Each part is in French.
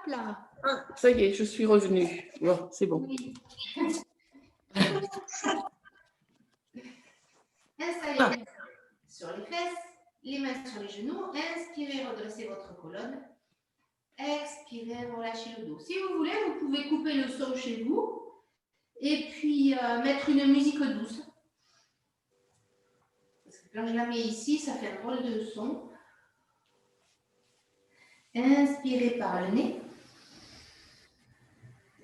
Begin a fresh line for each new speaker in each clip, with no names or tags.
là.
Ah, ça y est, je suis revenue. Bon, c'est bon.
Oui. Installez-vous sur les fesses, les mains sur les genoux. Inspirez, redressez votre colonne. Expirez, relâchez le dos. Si vous voulez, vous pouvez couper le son chez vous et puis mettre une musique douce. Parce que quand je la mets ici, ça fait un drôle de son. Inspirez par le nez.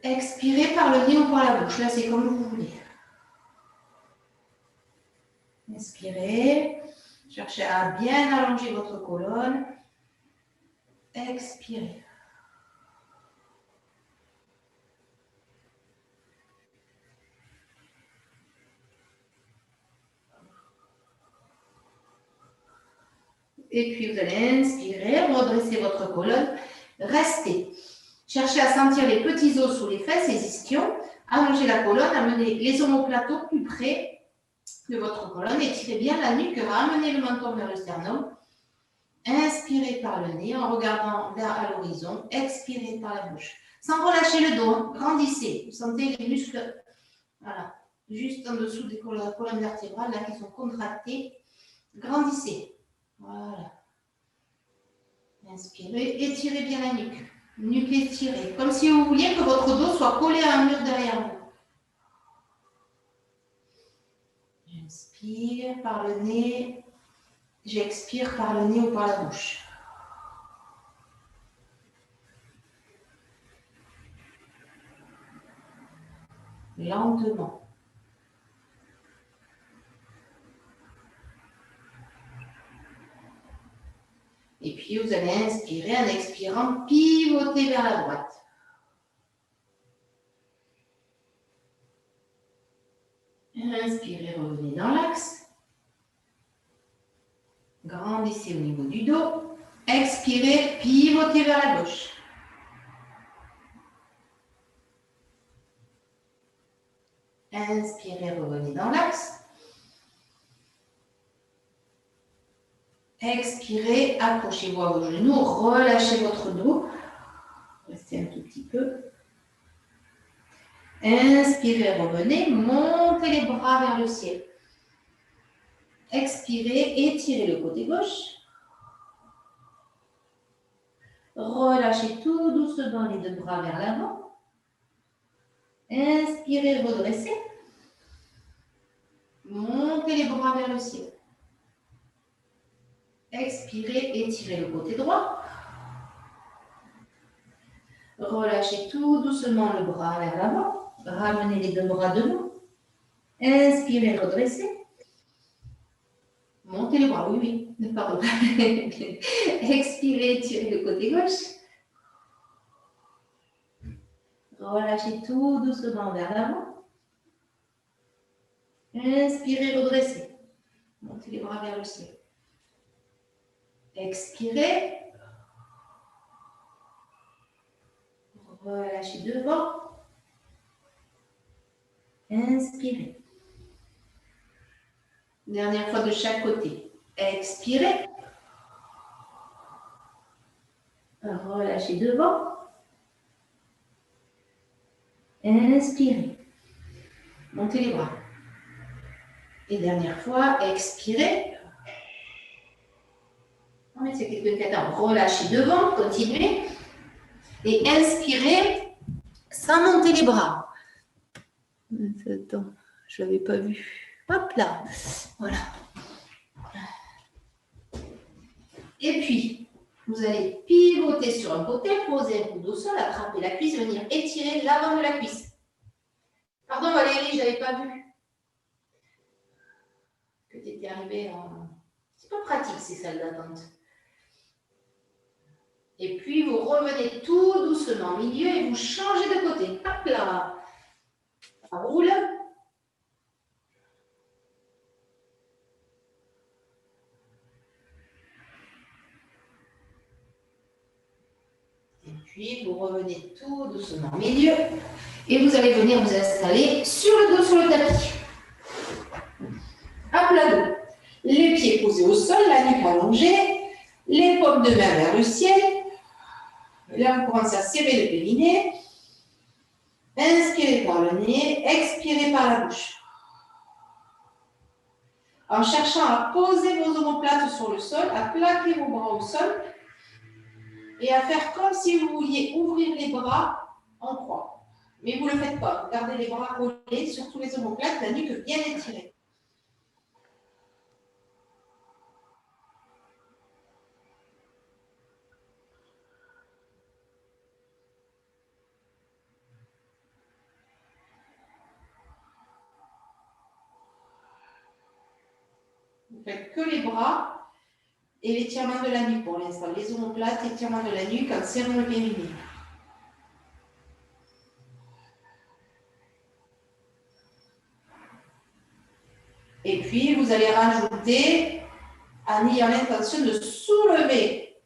Expirez par le nez ou par la bouche. Là, c'est comme vous voulez. Inspirez. Cherchez à bien allonger votre colonne. Expirez. Et puis, vous allez inspirer, redresser votre colonne. Restez. Cherchez à sentir les petits os sous les fesses, les ischions. Allongez la colonne, amenez les omoplateaux plus près de votre colonne. Étirez bien la nuque, ramenez le menton vers le sternum. Inspirez par le nez en regardant vers l'horizon. Expirez par la bouche. Sans relâcher le dos, grandissez. Vous sentez les muscles, voilà, juste en dessous des colonnes vertébrales, là, qui sont contractés. Grandissez. Voilà. Inspirez, étirez bien la nuque. Nuque étirée. Comme si vous vouliez que votre dos soit collé à un mur derrière vous. J'inspire par le nez. J'expire par le nez ou par la bouche. Lentement. Et puis, vous allez inspirer en expirant, pivoter vers la droite. Inspirez, revenez dans l'axe. Grandissez au niveau du dos. Expirez, pivotez vers la gauche. Inspirez, revenez dans l'axe. Expirez, accrochez-vous à vos genoux, relâchez votre dos. Restez un tout petit peu. Inspirez, revenez, montez les bras vers le ciel. Expirez, étirez le côté gauche. Relâchez tout doucement les deux bras vers l'avant. Inspirez, redressez. Montez les bras vers le ciel. Expirez, étirez le côté droit. Relâchez tout doucement le bras vers l'avant. Ramenez les deux bras devant. Inspirez, redressez. Montez les bras, oui. Pardon. Expirez, étirez le côté gauche. Relâchez tout doucement vers l'avant. Inspirez, redressez. Montez les bras vers le ciel. Expirez. Relâchez devant. Inspirez. Dernière fois de chaque côté. Expirez. Relâchez devant. Inspirez. Montez les bras. Et dernière fois, expirez. Mettez quelques quatre. Relâchez devant, continuez. Et inspirez sans monter les bras. Attends, je ne l'avais pas vu. Hop là. Voilà. Et puis, vous allez pivoter sur un côté, poser un coude au sol, attraper la cuisse, venir étirer l'avant de la cuisse. Pardon Valérie, je n'avais pas vu que tu étais arrivée en... C'est pas pratique ces salles d'attente. Et puis, vous revenez tout doucement au milieu et vous changez de côté. Hop là. Ça roule. Et puis, vous revenez tout doucement au milieu et vous allez venir vous installer sur le dos, sur le tapis. À plat dos. Les pieds posés au sol, la nuque allongée, les paumes de main vers le ciel. Et là, vous commencez à serrer le périnée. Inspirez par le nez, expirez par la bouche. En cherchant à poser vos omoplates sur le sol, à plaquer vos bras au sol et à faire comme si vous vouliez ouvrir les bras en croix. Mais vous ne le faites pas. Vous gardez les bras collés, surtout les omoplates, la nuque bien étirée. Vous faites que les bras et l'étirement de la nuque pour l'instant. Les omoplates, étirement de la nuque en serrant le périnée. Et puis, vous allez rajouter, en ayant l'intention de soulever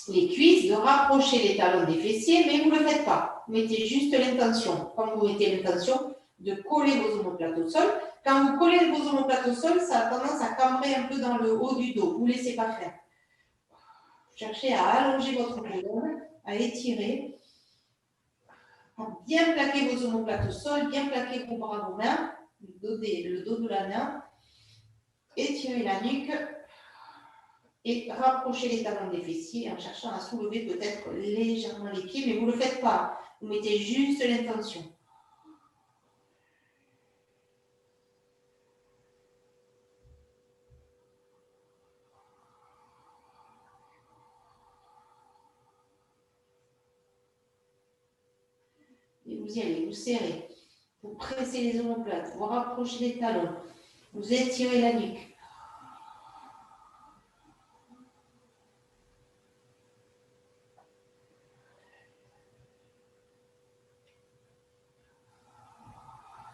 les cuisses, de rapprocher les talons des fessiers, mais vous ne le faites pas. Vous mettez juste l'intention. Quand vous mettez l'intention de coller vos omoplates au sol, quand vous collez vos omoplates au sol, ça a tendance à cambrer un peu dans le haut du dos. Vous ne laissez pas faire. Cherchez à allonger votre colonne, à étirer, à bien plaquer vos omoplates au sol, bien plaquer vos bras, vos mains, le dos de la main, étirez la nuque et rapprochez les talons des fessiers en cherchant à soulever peut-être légèrement les pieds, mais vous ne le faites pas. Vous mettez juste l'intention. Et vous y allez, vous serrez, vous pressez les omoplates, vous rapprochez les talons, vous étirez la nuque.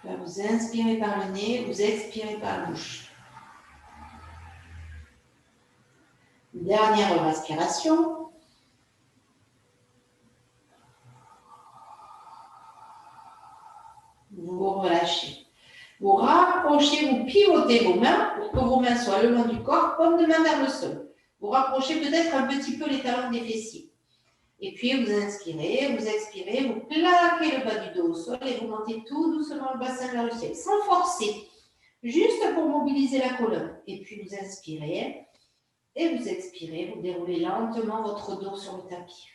Là, vous inspirez par le nez, vous expirez par la bouche. Dernière respiration. Vous vous relâchez. Vous rapprochez, vous pivotez vos mains pour que vos mains soient le long du corps, comme de main vers le sol. Vous rapprochez peut-être un petit peu les talons des fessiers. Et puis vous inspirez, vous expirez, vous plaquez le bas du dos au sol et vous montez tout doucement le bassin vers le ciel, sans forcer, juste pour mobiliser la colonne. Et puis vous inspirez et vous expirez, vous déroulez lentement votre dos sur le tapis.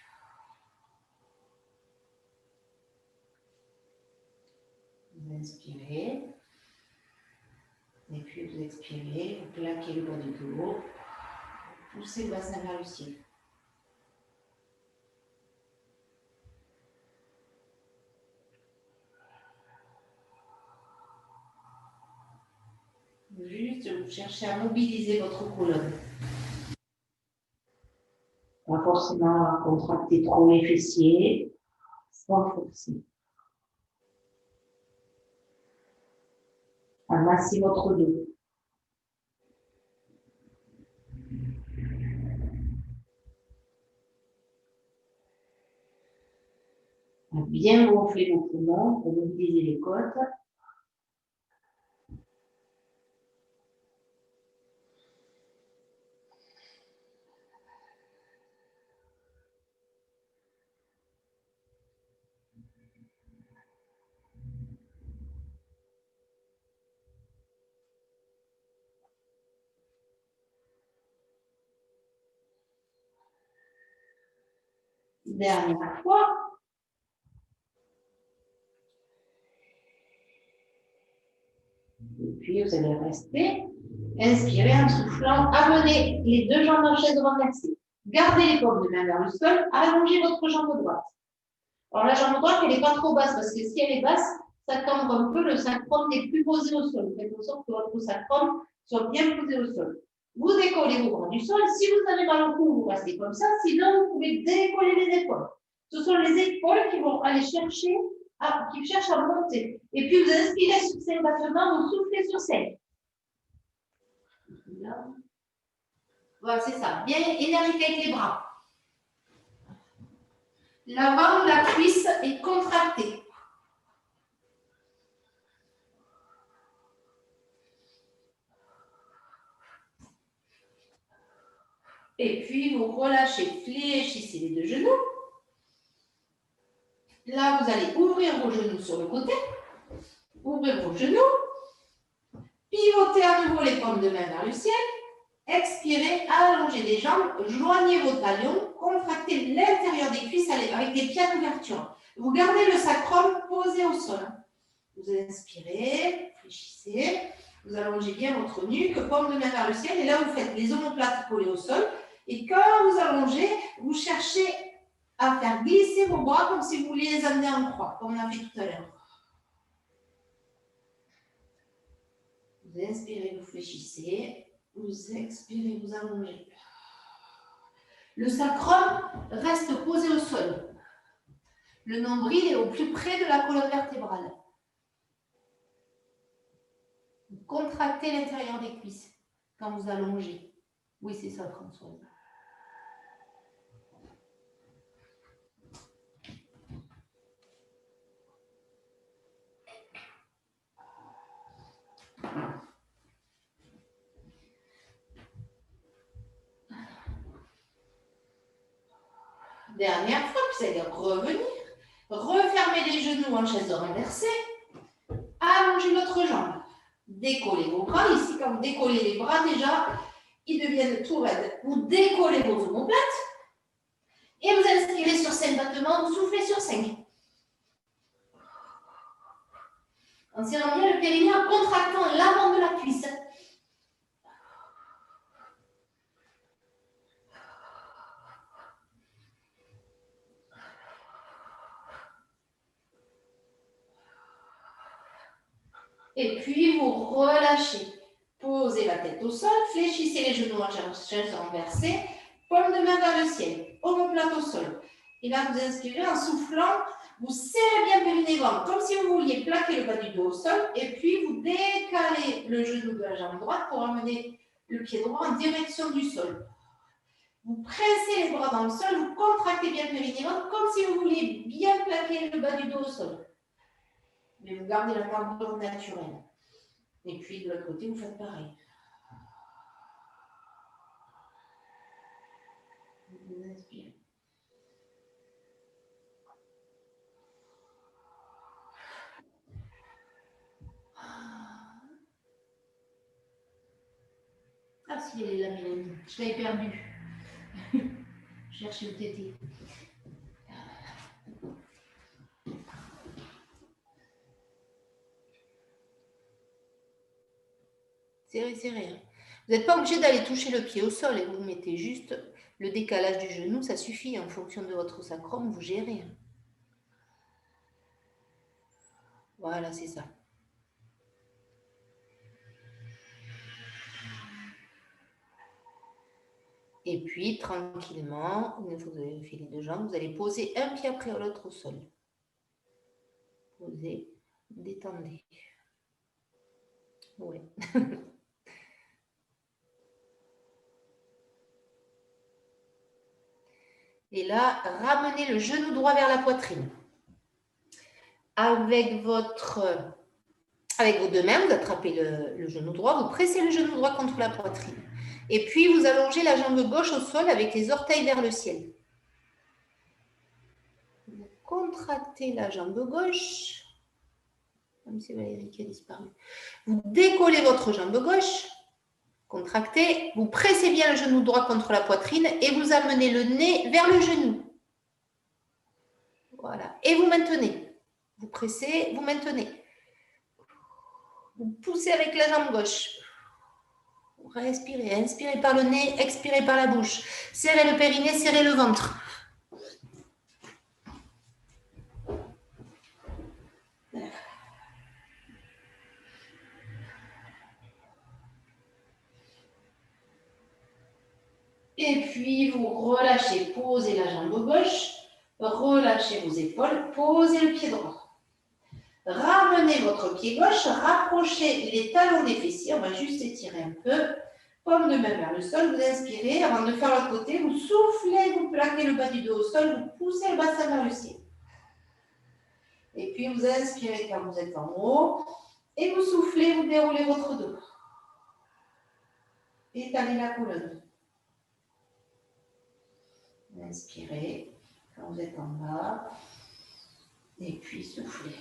Vous inspirez. Et puis vous expirez, vous plaquez le bas du dos, poussez le bassin vers le ciel. Juste, vous cherchez à mobiliser votre colonne. Pas forcément à contracter trop les fessiers, sans forcer. À masser votre dos. À bien gonfler vos poumons pour mobiliser les côtes. Dernière fois. Et puis vous allez rester. Inspirez en soufflant. Amenez les deux jambes en chaise renversée. Gardez les paumes de main vers le sol. Allongez votre jambe droite. Alors la jambe droite, elle n'est pas trop basse parce que si elle est basse, ça cambre un peu, le sacrum n'est plus posé au sol. Faites en sorte que votre sacrum soit bien posé au sol. Vous décollez vos bras du sol. Si vous avez mal au cou, vous restez comme ça. Sinon, vous pouvez décoller les épaules. Ce sont les épaules qui vont aller chercher, qui cherchent à monter. Et puis vous inspirez sur 5 battements, vous soufflez sur 5. Voilà, c'est ça. Bien énergique avec les bras. L'avant de la cuisse est contracté. Et puis, vous relâchez, fléchissez les deux genoux. Là, vous allez ouvrir vos genoux sur le côté. Ouvrez vos genoux. Pivotez à nouveau les paumes de main vers le ciel. Expirez, allongez les jambes, joignez vos talons, contractez l'intérieur des cuisses avec des pieds d'ouverture. Vous gardez le sacrum posé au sol. Vous inspirez, réfléchissez, vous allongez bien votre nuque, paume de main vers le ciel, et là vous faites les omoplates collées au sol. Et quand vous allongez, vous cherchez à faire glisser vos bras comme si vous vouliez les amener en croix, comme on a fait tout à l'heure. Vous inspirez, vous fléchissez. Vous expirez, vous allongez. Le sacrum reste posé au sol. Le nombril est au plus près de la colonne vertébrale. Vous contractez l'intérieur des cuisses quand vous allongez. Oui, c'est ça, Françoise. Dernière fois, puis vous allez revenir. Refermez les genoux en chaise renversée. Allongez votre jambe. Décollez vos bras. Ici, quand vous décollez les bras, déjà, ils deviennent tout raides. Vous décollez vos omoplates. Et vous inspirez sur 5 battements, vous soufflez sur 5. En serrant bien le périnée en contractant l'avant de la cuisse. Et puis, vous relâchez. Posez la tête au sol, fléchissez les genoux en chaise renversée, paume de main vers le ciel, omoplate au sol. Et là, vous inspirez en soufflant, vous serrez bien périnée ventre, comme si vous vouliez plaquer le bas du dos au sol, et puis vous décalez le genou de la jambe droite pour amener le pied droit en direction du sol. Vous pressez les bras dans le sol, vous contractez bien périnée ventre, comme si vous vouliez bien plaquer le bas du dos au sol. Mais vous gardez la carbone naturelle. Et puis de l'autre côté, vous faites pareil. Vous inspirez. Ah si, elle est là, Mélanie. Je l'avais perdue. Je cherchais le tété. Serrez, serrez. Vous n'êtes pas obligé d'aller toucher le pied au sol et vous mettez juste le décalage du genou, ça suffit. En fonction de votre sacrum, vous gérez. Voilà, c'est ça. Et puis, tranquillement, une fois que vous avez fait les deux jambes, vous allez poser un pied après l'autre au sol. Posez, détendez. Oui. Et là, ramenez le genou droit vers la poitrine. Avec vos deux mains, vous attrapez le genou droit, vous pressez le genou droit contre la poitrine. Et puis, vous allongez la jambe gauche au sol avec les orteils vers le ciel. Vous contractez la jambe gauche, comme si Valérie qui a disparu. Vous décollez votre jambe gauche, contractez, vous pressez bien le genou droit contre la poitrine et vous amenez le nez vers le genou. Voilà. Et vous maintenez. Vous pressez, vous maintenez. Vous poussez avec la jambe gauche. Respirez, inspirez par le nez, expirez par la bouche. Serrez le périnée, serrez le ventre. Et puis, vous relâchez, posez la jambe gauche, relâchez vos épaules, posez le pied droit. Ramenez votre pied gauche, rapprochez les talons des fessiers, on va juste étirer un peu. Paume de main vers le sol, vous inspirez, avant de faire l'autre côté, vous soufflez, vous plaquez le bas du dos au sol, vous poussez le bassin vers le ciel. Et puis, vous inspirez quand vous êtes en haut, et vous soufflez, vous déroulez votre dos. Étalez la colonne. Inspirez quand vous êtes en bas. Et puis soufflez.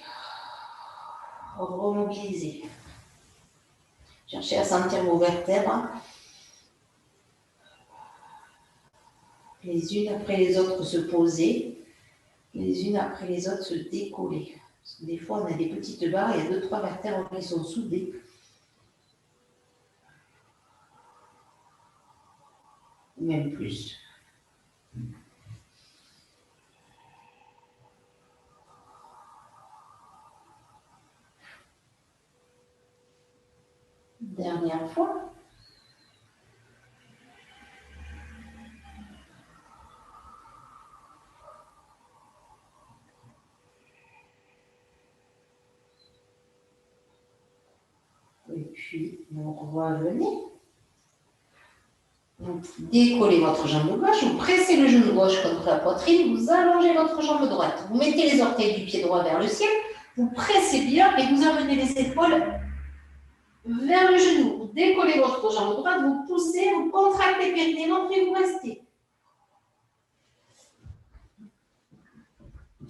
Remobilisez. Cherchez à sentir vos vertèbres. Les unes après les autres se poser. Les unes après les autres se décoller. Parce que des fois, on a des petites barres, il y a 2-3 vertèbres qui sont soudées. Même plus. Dernière fois. Et puis, vous revenez. Vous décollez votre jambe gauche, vous pressez le genou gauche contre la poitrine, vous allongez votre jambe droite. Vous mettez les orteils du pied droit vers le ciel, vous pressez bien et vous amenez les épaules vers le genou. Vous décollez votre jambe droite, vous poussez, vous contractez périnéum, puis vous restez.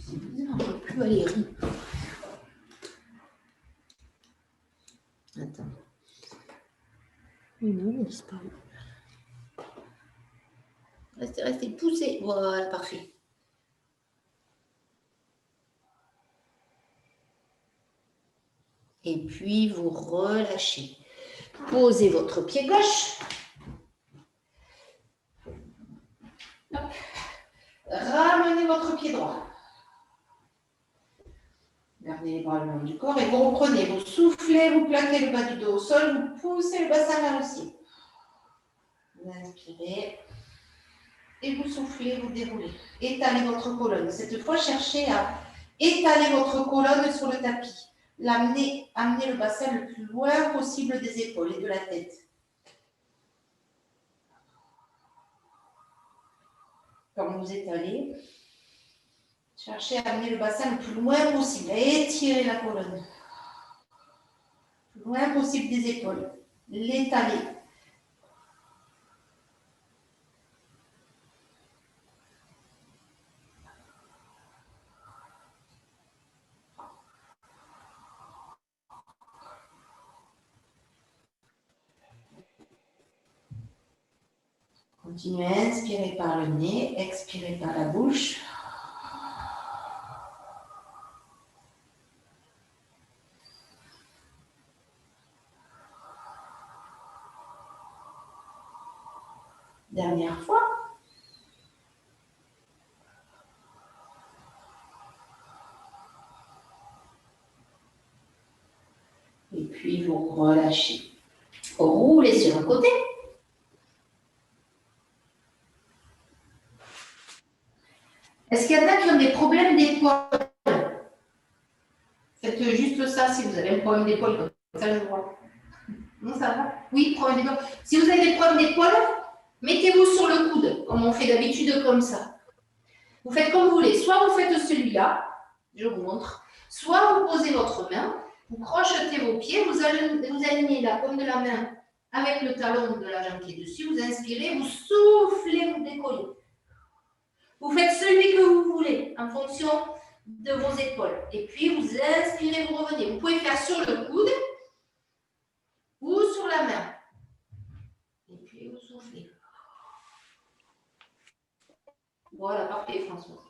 On ne peut plus aller. Attends.
Oui, non, il a disparu.
Restez, restez, poussez. Voilà, parfait. Et puis, vous relâchez. Posez votre pied gauche. Hop. Ramenez votre pied droit. Gardez les bras le long du corps et vous reprenez. Vous soufflez, vous plaquez le bas du dos au sol, vous poussez le bassin vers le ciel. Vous inspirez et vous soufflez, vous déroulez. Étalez votre colonne. Cette fois, cherchez à étaler votre colonne sur le tapis. Amenez le bassin le plus loin possible des épaules et de la tête. Quand vous étalez, cherchez à amener le bassin le plus loin possible, à étirer la colonne. Le plus loin possible des épaules. L'étaler. Continuez à inspirer par le nez, expirez par la bouche. Dernière fois. Et puis vous relâchez. Roulez sur un côté. Est-ce qu'il y en a qui ont des problèmes d'épaule? Faites juste ça si vous avez un problème d'épaule, comme ça je vois. Non, ça va? Oui, problème d'épaule. Si vous avez des problèmes d'épaule, mettez-vous sur le coude, comme on fait d'habitude comme ça. Vous faites comme vous voulez. Soit vous faites celui-là, je vous montre, soit vous posez votre main, vous crochetez vos pieds, vous alignez la paume de la main avec le talon de la jambe qui est dessus, vous inspirez, vous soufflez, vous décollez. Vous faites celui que vous voulez en fonction de vos épaules. Et puis, vous inspirez, vous revenez. Vous pouvez faire sur le coude ou sur la main. Et puis, vous soufflez. Voilà, parfait, François.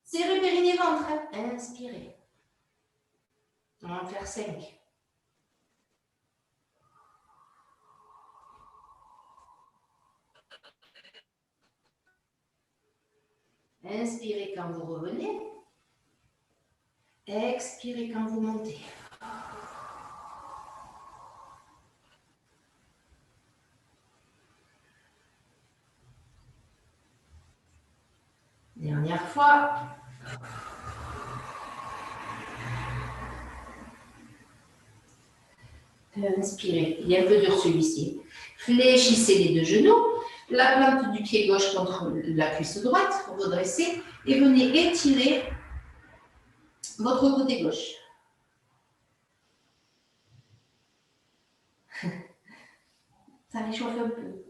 Serrez périnée ventre. Inspirez. On va en faire 5. Inspirez quand vous revenez. Expirez quand vous montez. Dernière fois. Inspirez. Il est un peu dur celui-ci. Fléchissez les deux genoux. La plante du pied gauche contre la cuisse droite. Redressez. Et venez étirer votre côté gauche. Ça réchauffe un peu.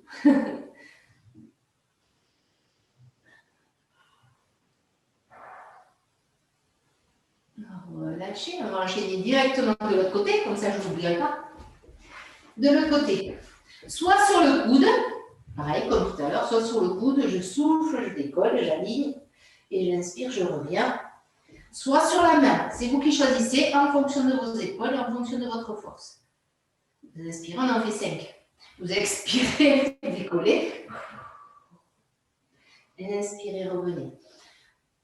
relâchez. On va enchaîner directement de l'autre côté, comme ça je ne l'oublierai pas. De l'autre côté. Soit sur le coude, pareil comme tout à l'heure, soit sur le coude, je souffle, je décolle, j'aligne, et j'inspire, je reviens. Soit sur la main, c'est vous qui choisissez en fonction de vos épaules et en fonction de votre force. Vous inspirez, on en fait 5. Vous expirez, décollez. Et inspirez, revenez.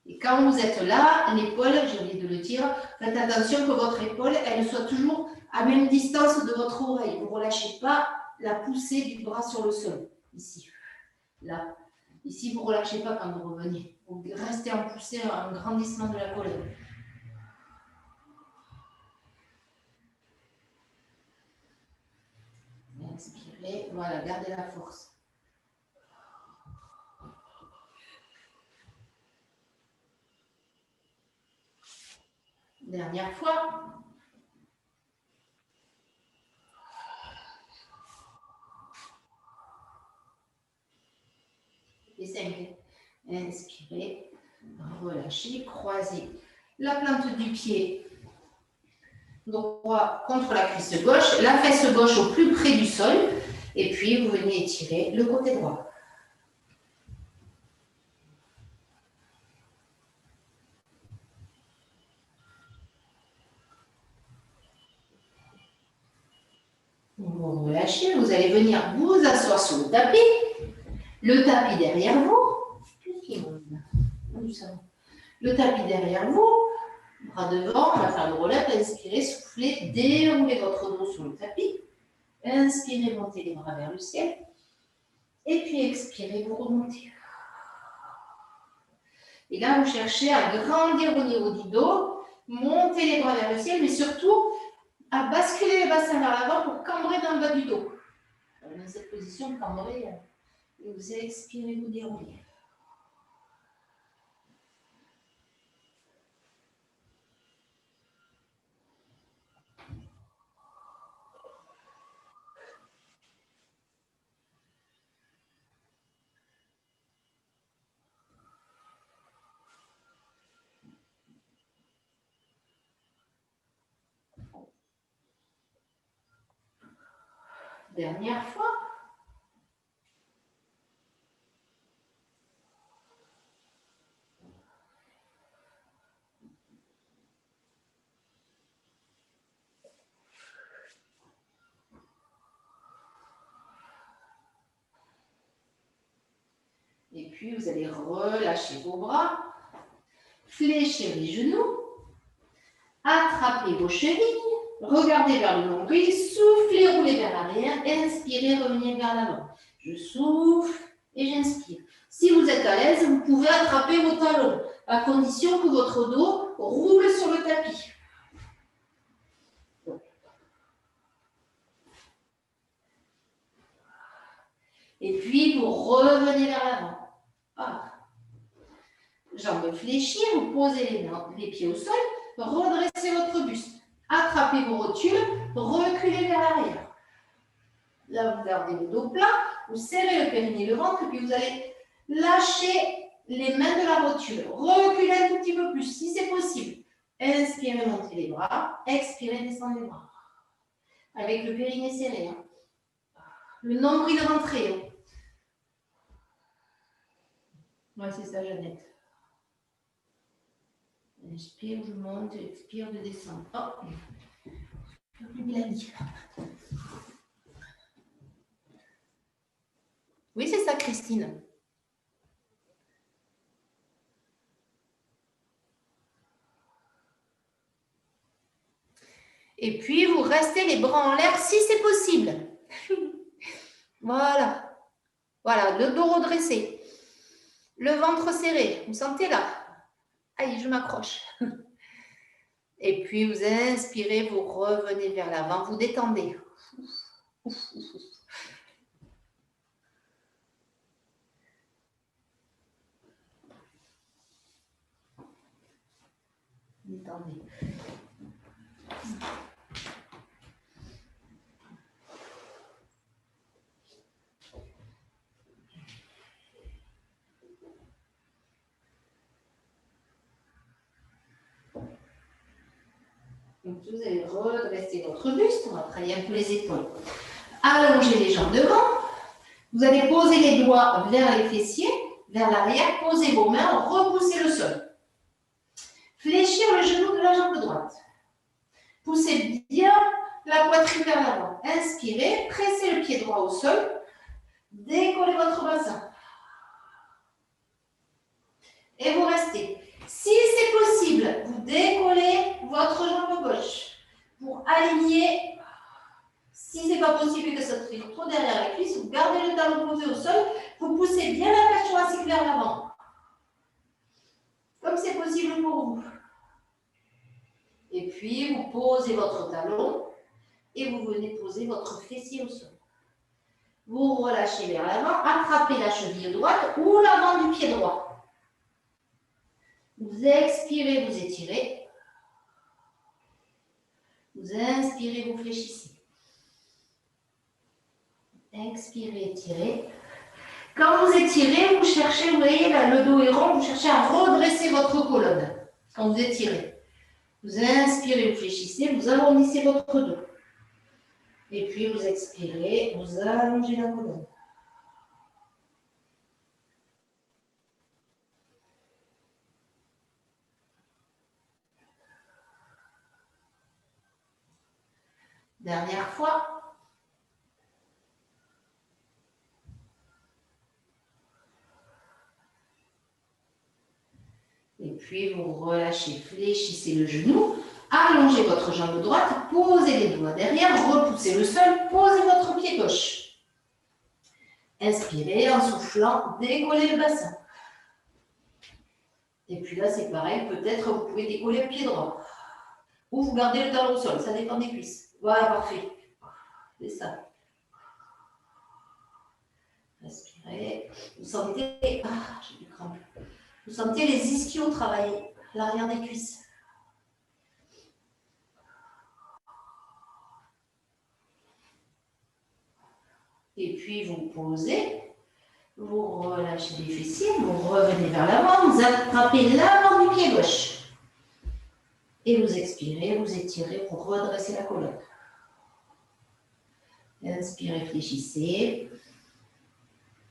Et quand vous êtes là, l'épaule, j'ai oublié de le dire, faites attention que votre épaule, elle soit toujours à même distance de votre oreille. Vous ne relâchez pas la poussée du bras sur le sol. Ici, là. Ici, vous ne relâchez pas quand vous revenez. Vous restez en poussée, en grandissement de la colonne. Inspirez, voilà, gardez la force. Dernière fois. Et 5. Inspirez, relâchez, croisez la plante du pied droit contre la cuisse gauche, la fesse gauche au plus près du sol, et puis vous venez étirer le côté droit. Vous relâchez, vous allez venir vous asseoir sur le tapis derrière vous. Le tapis derrière vous, bras devant, on va faire le relais, inspirez, soufflez, déroulez votre dos sur le tapis, inspirez, montez les bras vers le ciel, et puis expirez, vous remontez. Et là, vous cherchez à grandir au niveau du dos, monter les bras vers le ciel, mais surtout à basculer le bassin vers l'avant pour cambrer dans le bas du dos. Dans cette position, cambrez, et vous expirez, vous déroulez. Dernière fois. Et puis, vous allez relâcher vos bras, fléchir les genoux, attrapez vos chevilles, regardez vers le nombril, soufflez, roulez vers l'arrière, inspirez, revenez vers l'avant. Je souffle et j'inspire. Si vous êtes à l'aise, vous pouvez attraper vos talons, à condition que votre dos roule sur le tapis. Et puis, vous revenez vers l'avant. Voilà. Jambes fléchies, vous posez les pieds au sol, redressez votre buste. Attrapez vos rotules, reculez vers l'arrière. Là, vous gardez le dos plat, vous serrez le périnée, le ventre, et puis vous allez lâcher les mains de la rotule. Reculez un tout petit peu plus, si c'est possible. Inspirez, montez les bras. Expirez, descendez les bras. Avec le périnée serré. Hein. Le nombril rentré. Hein. Ouais, c'est ça, Jeannette. Inspire, je monte, expire, je descends. Oh, oui, c'est ça, Christine. Et puis, vous restez les bras en l'air si c'est possible. Voilà. Voilà, le dos redressé. Le ventre serré. Vous sentez là? Aïe, je m'accroche. Et puis, vous inspirez, vous revenez vers l'avant, vous détendez. Détendez. Donc, vous allez redresser votre buste. On va travailler un peu les épaules. Allongez les jambes devant. Vous allez poser les doigts vers les fessiers, vers l'arrière. Posez vos mains, repoussez le sol. Fléchir le genou de la jambe droite. Poussez bien la poitrine vers l'avant. Inspirez, pressez le pied droit au sol. Décollez votre bassin. Et vous restez. Si c'est possible, vous décollez votre jambe gauche pour aligner. Si ce n'est pas possible et que ça fait trop derrière la cuisse, vous gardez le talon posé au sol. Vous poussez bien la cage thoracique vers l'avant. Comme c'est possible pour vous. Et puis, vous posez votre talon et vous venez poser votre fessier au sol. Vous relâchez vers l'avant, attrapez la cheville droite ou l'avant du pied droit. Vous expirez, vous étirez. Vous inspirez, vous fléchissez. Expirez, étirez. Quand vous étirez, vous cherchez, vous voyez, là, le dos est rond, vous cherchez à redresser votre colonne. Quand vous étirez. Vous inspirez, vous fléchissez, vous arrondissez votre dos. Et puis vous expirez, vous allongez la colonne. Dernière fois. Et puis vous relâchez, fléchissez le genou, allongez votre jambe droite, posez les doigts derrière, repoussez le sol, posez votre pied gauche. Inspirez en soufflant, décollez le bassin. Et puis là c'est pareil, peut-être vous pouvez décoller le pied droit. Ou vous gardez le talon au sol, ça dépend des cuisses. Voilà, parfait. C'est ça. Respirez. Vous sentez, j'ai du crampe. Vous sentez les ischios travailler, l'arrière des cuisses. Et puis vous posez, vous relâchez les fessiers, vous revenez vers l'avant, vous attrapez l'avant du pied gauche. Et vous expirez, vous étirez pour redresser la colonne. Inspirez, fléchissez.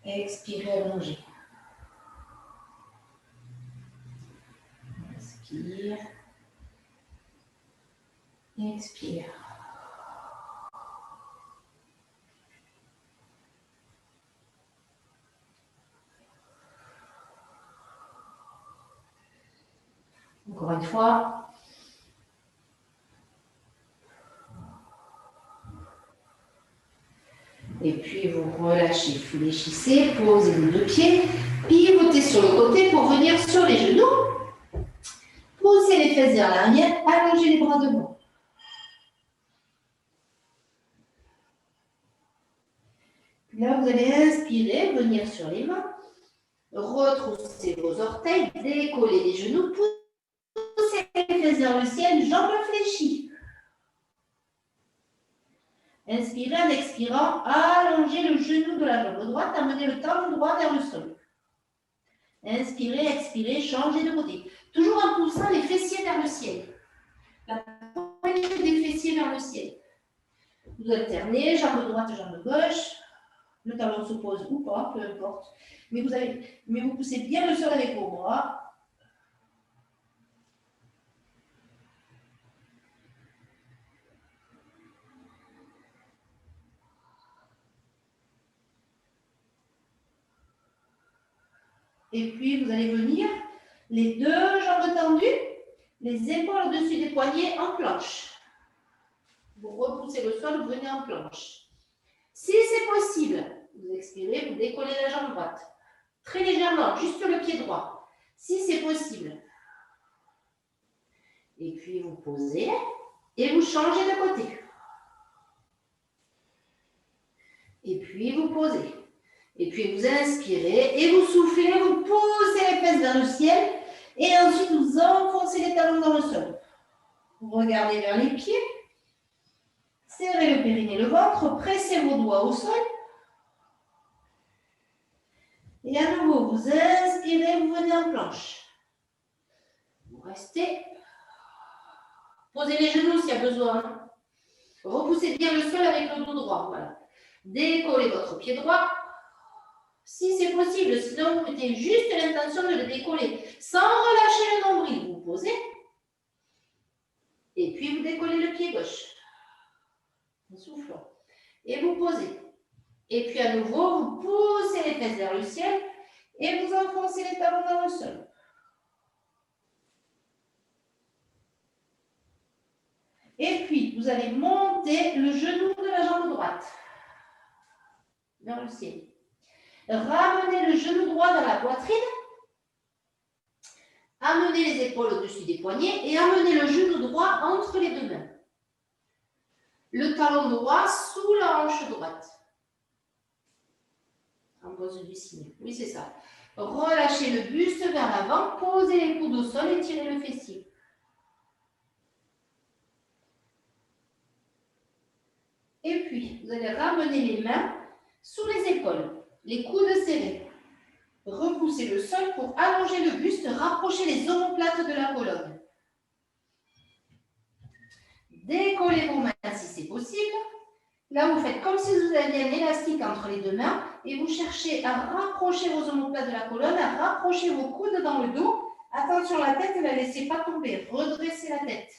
Expirez, allongez. Inspire. Expire. Encore une fois. Et puis vous relâchez, fléchissez, posez les deux pieds, pivotez sur le côté pour venir sur les genoux. Poussez les fesses vers l'arrière, allongez les bras devant. Là, vous allez inspirer, venir sur les mains, retroussez vos orteils, décollez les genoux, poussez les fesses vers le ciel, jambes fléchies. Inspirez en expirant, allongez le genou de la jambe droite, amenez le talon droit vers le sol. Inspirez, expirez, changez de côté. Toujours en poussant les fessiers vers le ciel. La pointe des fessiers vers le ciel. Vous alternez, jambe droite, jambe gauche. Le talon s'oppose ou pas, peu importe. Mais vous poussez bien le sol avec vos bras. Et puis, vous allez venir, les deux jambes tendues, les épaules au-dessus des poignets en planche. Vous repoussez le sol, vous venez en planche. Si c'est possible, vous expirez, vous décollez la jambe droite. Très légèrement, juste le pied droit. Si c'est possible. Et puis, vous posez et vous changez de côté. Et puis, vous posez. Et puis, vous inspirez et vous soufflez, vous poussez les fesses vers le ciel et ensuite, vous enfoncez les talons dans le sol. Vous regardez vers les pieds, serrez le périnée, le ventre, pressez vos doigts au sol. Et à nouveau, vous inspirez, vous venez en planche. Vous restez. Posez les genoux s'il y a besoin. Repoussez bien le sol avec le dos droit. Voilà. Décollez votre pied droit. Si c'est possible, sinon vous mettez juste l'intention de le décoller sans relâcher le nombril. Vous posez. Et puis vous décollez le pied gauche. En soufflant. Et vous posez. Et puis à nouveau, vous poussez les fesses vers le ciel et vous enfoncez les talons dans le sol. Et puis, vous allez monter le genou de la jambe droite vers le ciel. Ramenez le genou droit dans la poitrine. Amenez les épaules au-dessus des poignets et amenez le genou droit entre les deux mains. Le talon droit sous la hanche droite. En pose du cygne. Oui, c'est ça. Relâchez le buste vers l'avant, posez les coudes au sol et tirez le fessier. Et puis, vous allez ramener les mains sous les épaules, les coudes serrés. Repoussez le sol pour allonger le buste, rapprocher les omoplates de la colonne. Décollez vos mains si c'est possible. Là, vous faites comme si vous aviez un élastique entre les deux mains et vous cherchez à rapprocher vos omoplates de la colonne, à rapprocher vos coudes dans le dos. Attention, la tête, ne la laissez pas tomber. Redressez la tête.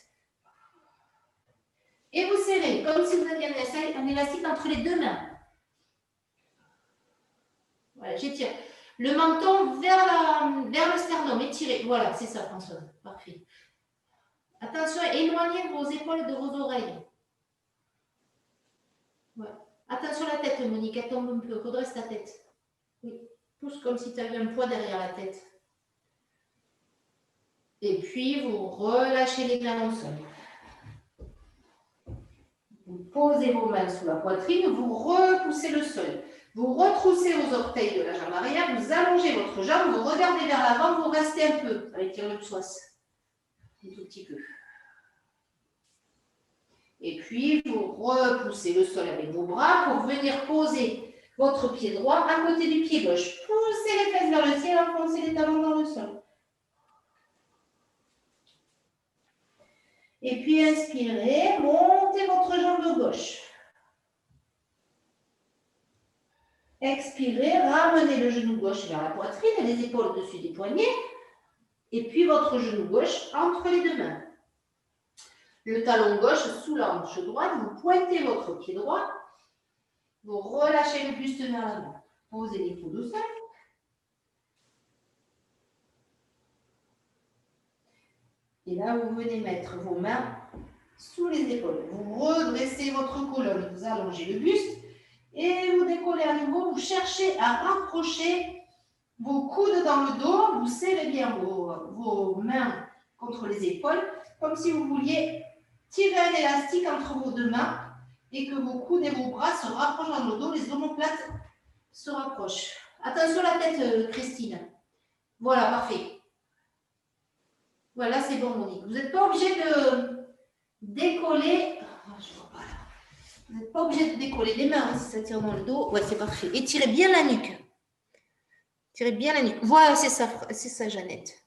Et vous serrez comme si vous aviez un élastique entre les deux mains. Voilà, j'étire. Le menton vers le sternum, étirez. Voilà, c'est ça, François. Parfait. Attention, éloignez vos épaules de vos oreilles. Voilà. Attention à la tête, Monique, elle tombe un peu. Redresse ta tête. Oui. Pousse comme si tu avais un poids derrière la tête. Et puis, vous relâchez les mains au sol. Vous posez vos mains sous la poitrine, vous repoussez le sol. Vous retroussez vos orteils de la jambe arrière, vous allongez votre jambe, vous regardez vers l'avant, vous restez un peu avec le psoas. Un tout petit peu. Et puis, vous repoussez le sol avec vos bras pour venir poser votre pied droit à côté du pied gauche. Poussez les fesses vers le ciel, enfoncez les talons dans le sol. Et puis, inspirez, montez votre jambe gauche. Expirez, ramenez le genou gauche vers la poitrine et les épaules au-dessus des poignets. Et puis, votre genou gauche entre les deux mains. Le talon gauche sous la hanche droite, vous pointez votre pied droit. Vous relâchez le buste vers l'avant. Posez les coudes au sol. Et là, vous venez mettre vos mains sous les épaules. Vous redressez votre colonne, vous allongez le buste et vous décollez à nouveau. Vous cherchez à rapprocher vos coudes dans le dos. Vous serrez bien vos mains contre les épaules, comme si vous vouliez tirer un élastique entre vos deux mains et que vos coudes et vos bras se rapprochent dans le dos. Les omoplates se rapprochent. Attention à la tête, Christine. Voilà, parfait. Voilà, c'est bon, Monique. Vous n'êtes pas obligé de décoller. Je vois pas là. Vous n'êtes pas obligé de décoller les mains si ça tire dans le dos. Ouais, c'est parfait. Étirez bien la nuque. Tirez bien la nuque. Voilà, c'est ça, Jeannette.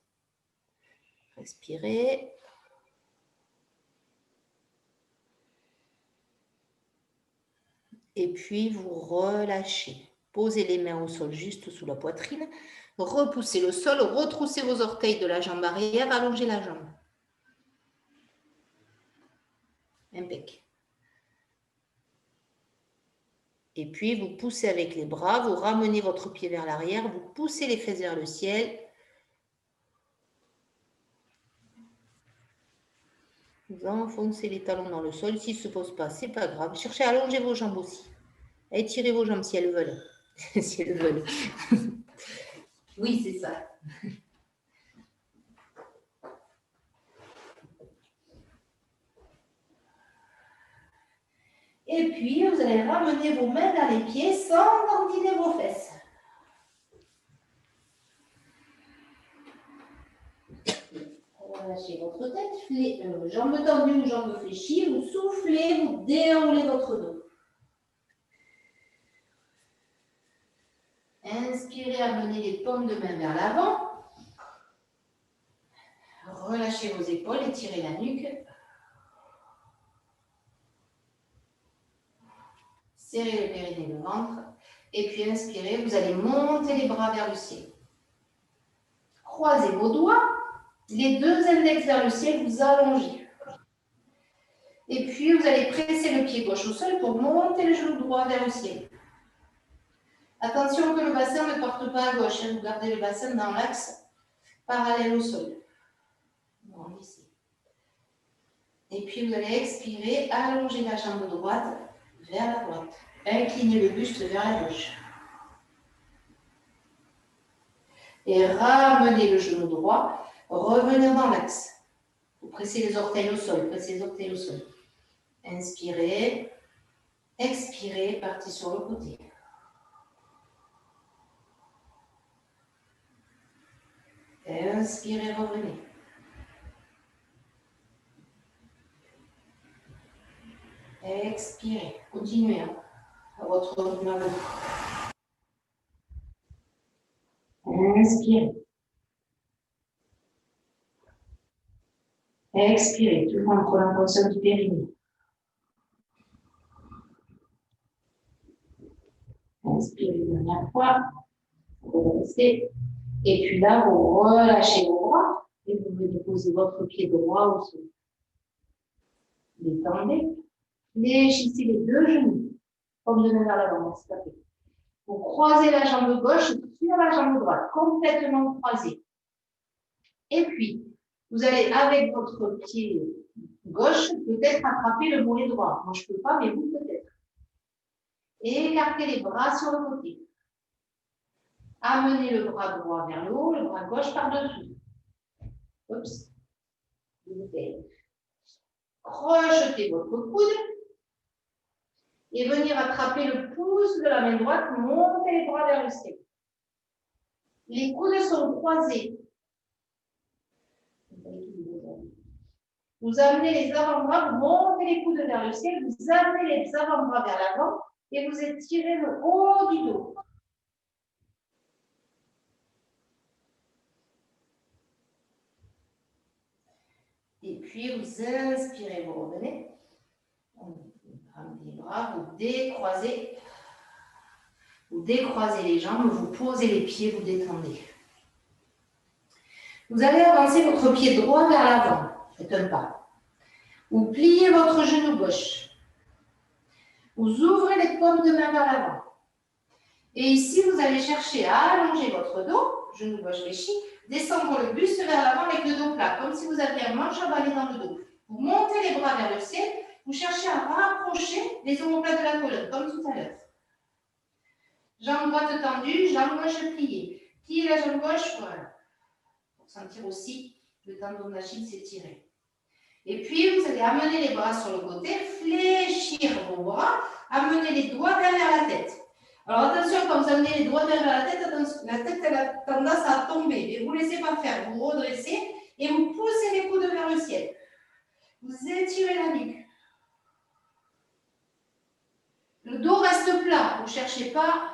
Respirez. Et puis, vous relâchez. Posez les mains au sol juste sous la poitrine. Repoussez le sol, retroussez vos orteils de la jambe arrière, allongez la jambe. Impec. Et puis, vous poussez avec les bras, vous ramenez votre pied vers l'arrière, vous poussez les fesses vers le ciel. Vous enfoncez les talons dans le sol. S'ils ne se posent pas, ce n'est pas grave. Cherchez à allonger vos jambes aussi. Étirez vos jambes si elles veulent. Si elles veulent. Oui, c'est ça. Et puis, vous allez ramener vos mains dans les pieds sans dandiner vos fesses. Relâchez votre tête, jambes tendues ou jambes fléchies. Vous soufflez, vous déroulez votre dos. Inspirez, amenez les paumes de main vers l'avant. Relâchez vos épaules, étirez la nuque. serrez le périnée, le ventre. Et puis inspirez, vous allez monter les bras vers le ciel. Croisez vos doigts, les deux index vers le ciel, vous allongez. Et puis vous allez presser le pied gauche au sol pour monter le genou droit vers le ciel. Attention que le bassin ne parte pas à gauche, vous gardez le bassin dans l'axe parallèle au sol. Bon, ici. Et puis vous allez expirer, allonger la jambe droite vers la droite. Inclinez le buste vers la gauche. Et ramenez le genou droit, revenir dans l'axe. Vous pressez les orteils au sol, pressez les orteils au sol. Inspirez, expirez, partez sur le côté. Inspirez, revenez. Expirez, continuez à votre rythme à vous. Inspirez. Expirez, toujours en collant consonne du périnée. Inspirez une dernière fois. Vous restez. Et puis là, vous relâchez vos bras et vous venez poser votre pied droit au sol. Détendez. Fléchissez les deux genoux. Comme de vers l'avant, s'il vous plaît. Vous croisez la jambe gauche sur la jambe droite, complètement croisée. Et puis, vous allez avec votre pied gauche peut-être attraper le mollet droit. Moi, je ne peux pas, mais vous peut-être. Et écartez les bras sur le côté. Amenez le bras droit vers le haut, le bras gauche par-dessous. Oups. Rejetez votre coude et venir attraper le pouce de la main droite, montez les bras vers le ciel. Les coudes sont croisés. Vous amenez les avant-bras, vous montez les coudes vers le ciel, vous amenez les avant-bras vers l'avant et vous étirez le haut du dos. Et puis vous inspirez, vous revenez. Vous ramenez les bras, vous décroisez. Vous décroisez les jambes, vous posez les pieds, vous détendez. Vous allez avancer votre pied droit vers l'avant. Faites un pas. Vous pliez votre genou gauche. Vous ouvrez les paumes de main vers l'avant. Et ici, vous allez chercher à allonger votre dos, genou gauche fléchi, descendre le buste vers l'avant avec le dos plat, comme si vous aviez un manche à balai dans le dos. Vous montez les bras vers le ciel, vous cherchez à rapprocher les omoplates de la colonne, comme tout à l'heure. Jambe droite tendue, jambe gauche pliée. Pliez la jambe gauche, voilà. Pour sentir aussi le tendon d'Achille s'étirer. Et puis, vous allez amener les bras sur le côté, fléchir vos bras, amener les doigts derrière la tête. Alors attention, quand vous amenez les doigts derrière la tête, elle a tendance à tomber. Mais vous ne laissez pas faire. Vous redressez et vous poussez les coudes vers le ciel. Vous étirez la nuque. Le dos reste plat. Vous ne cherchez pas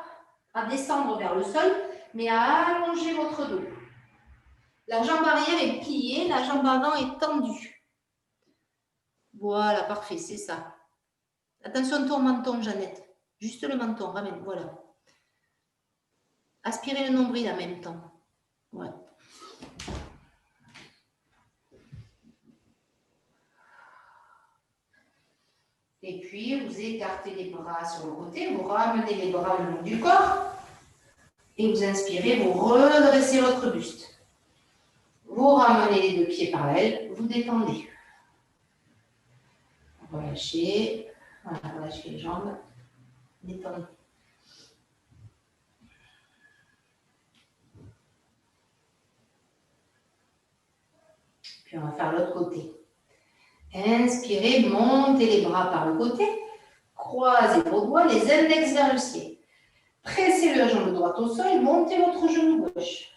à descendre vers le sol, mais à allonger votre dos. La jambe arrière est pliée, la jambe avant est tendue. Voilà, parfait, c'est ça. Attention, ton menton, Jeannette. Juste le menton, ramène, voilà. Aspirez le nombril en même temps. Ouais. Et puis, vous écartez les bras sur le côté, vous ramenez les bras le long du corps. Et vous inspirez, vous redressez votre buste. Vous ramenez les deux pieds parallèles, vous détendez. Relâchez. Voilà, relâchez les jambes. Détendez. Puis on va faire l'autre côté. Inspirez, montez les bras par le côté. Croisez vos doigts, les index vers le ciel. Pressez la jambe droite au sol, montez votre genou gauche.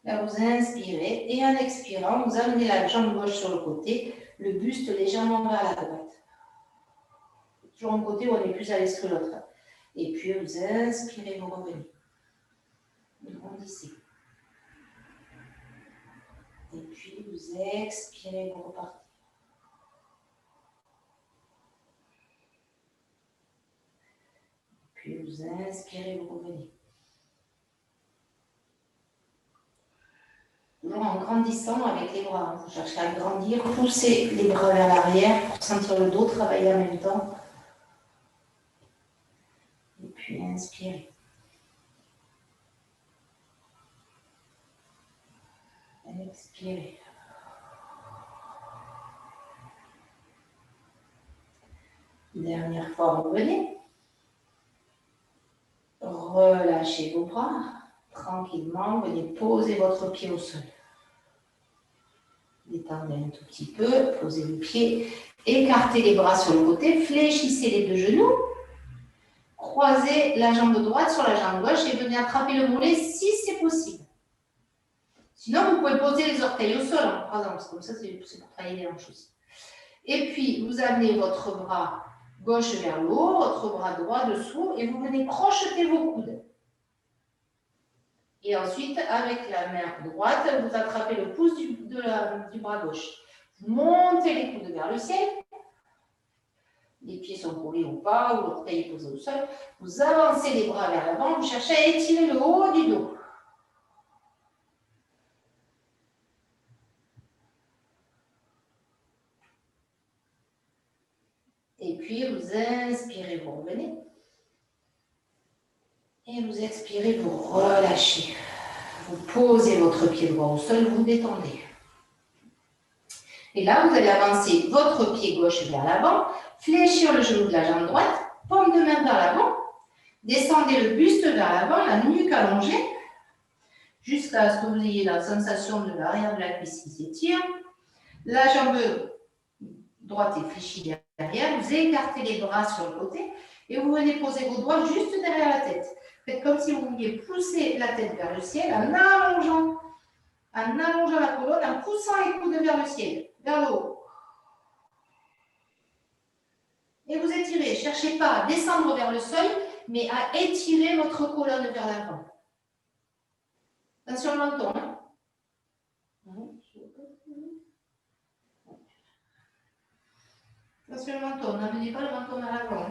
Là, vous inspirez et en expirant, vous amenez la jambe gauche sur le côté, le buste légèrement vers la droite. Toujours un côté où on est plus à l'aise que l'autre. Et puis, vous inspirez, vous revenez. Vous grandissez. Et puis, vous expirez, vous repartez. puis vous inspirez, vous revenez. Toujours en grandissant avec les bras. Vous cherchez à grandir, poussez les bras vers l'arrière pour sentir le dos travailler en même temps. Et puis inspirez. Expirez. Dernière fois, revenez. Relâchez vos bras. Tranquillement, venez poser votre pied au sol. Détendez un tout petit peu, posez le pied, écartez les bras sur le côté, fléchissez les deux genoux, croisez la jambe droite sur la jambe gauche et venez attraper le mollet si c'est possible. Sinon, vous pouvez poser les orteils au sol en croisant, parce que comme ça, c'est pour travailler les hanches aussi. Et puis, vous amenez votre bras gauche vers le haut, votre bras droit dessous, et vous venez crocheter vos coudes. Et ensuite, avec la main droite, vous attrapez le pouce du bras gauche. Vous montez les coudes vers le ciel. Les pieds sont collés ou pas, ou l'orteil est posé au sol. Vous avancez les bras vers l'avant, vous cherchez à étirer le haut du dos. Et puis, vous inspirez, vous revenez. Et vous expirez, vous relâchez. Vous posez votre pied droit au sol, vous détendez. Et là, vous allez avancer votre pied gauche vers l'avant, fléchir le genou de la jambe droite, paume de main vers l'avant, descendez le buste vers l'avant, la nuque allongée, jusqu'à ce que vous ayez la sensation de l'arrière de la cuisse qui s'étire. La jambe droite est fléchie derrière, vous écartez les bras sur le côté et vous venez poser vos doigts juste derrière la tête. Faites comme si vous vouliez pousser la tête vers le ciel en allongeant la colonne, en poussant les coudes vers le ciel, vers le haut. Et vous étirez. Cherchez pas à descendre vers le sol, mais à étirer votre colonne vers l'avant. Attention le menton. Hein? Attention le menton. N'amenez pas le menton vers l'avant.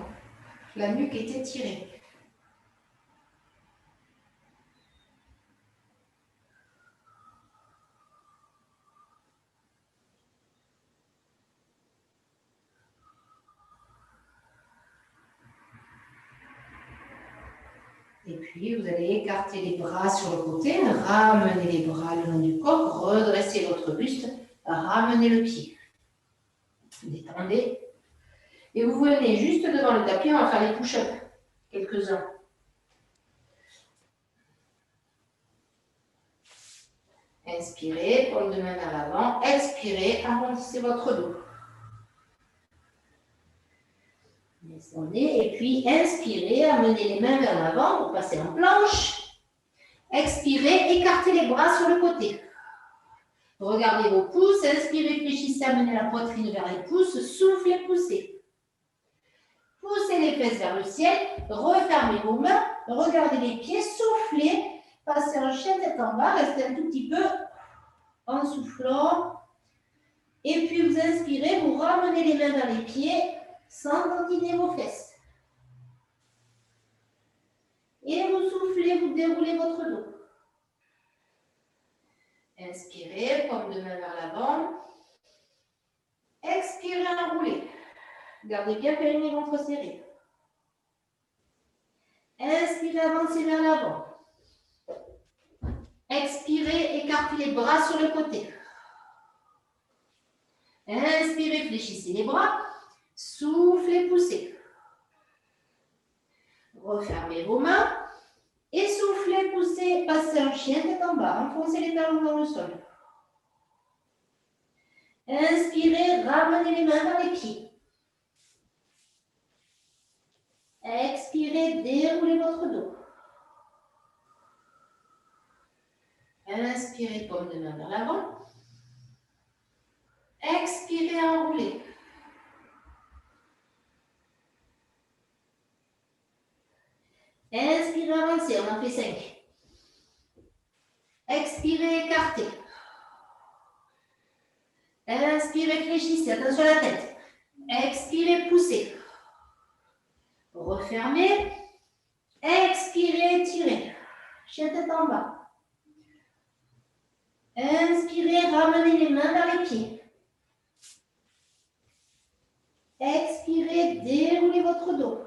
La nuque est étirée. Et puis, vous allez écarter les bras sur le côté, ramener les bras le long du corps, redresser votre buste, ramener le pied. Détendez. Et vous venez juste devant le tapis, on va faire les push-ups, quelques-uns. Inspirez, paume de main vers l'avant. Expirez, arrondissez votre dos. Descendez et puis inspirez, amenez les mains vers l'avant pour passer en planche. Expirez, écartez les bras sur le côté. Regardez vos pouces, inspirez, fléchissez, amenez la poitrine vers les pouces, soufflez, poussez. Poussez les fesses vers le ciel, refermez vos mains, regardez les pieds, soufflez, passez en chien tête en bas, restez un tout petit peu en soufflant. Et puis vous inspirez, vous ramenez les mains vers les pieds, sans dandiner vos fesses. Et vous soufflez, vous déroulez votre dos. Inspirez, paume de main vers l'avant. Expirez, enroulez. Gardez bien périnée, ventre serré. Inspirez, avancez vers l'avant. Expirez, écartez les bras sur le côté. Inspirez, fléchissez les bras. Soufflez, poussez. Refermez vos mains. Et soufflez, poussez, passez en chien tête en bas. Enfoncez les talons dans le sol. Inspirez, ramenez les mains vers les pieds. Expirez, déroulez votre dos. Inspirez, paume de main vers l'avant. Expirez, enroulez. Inspirez, avancez, on en fait 5. Expirez, écartez. Inspirez, fléchissez, attention à la tête. Expirez, poussez. Refermez. Expirez, étirez. Chien tête en bas. Inspirez, ramenez les mains vers les pieds. Expirez, déroulez votre dos.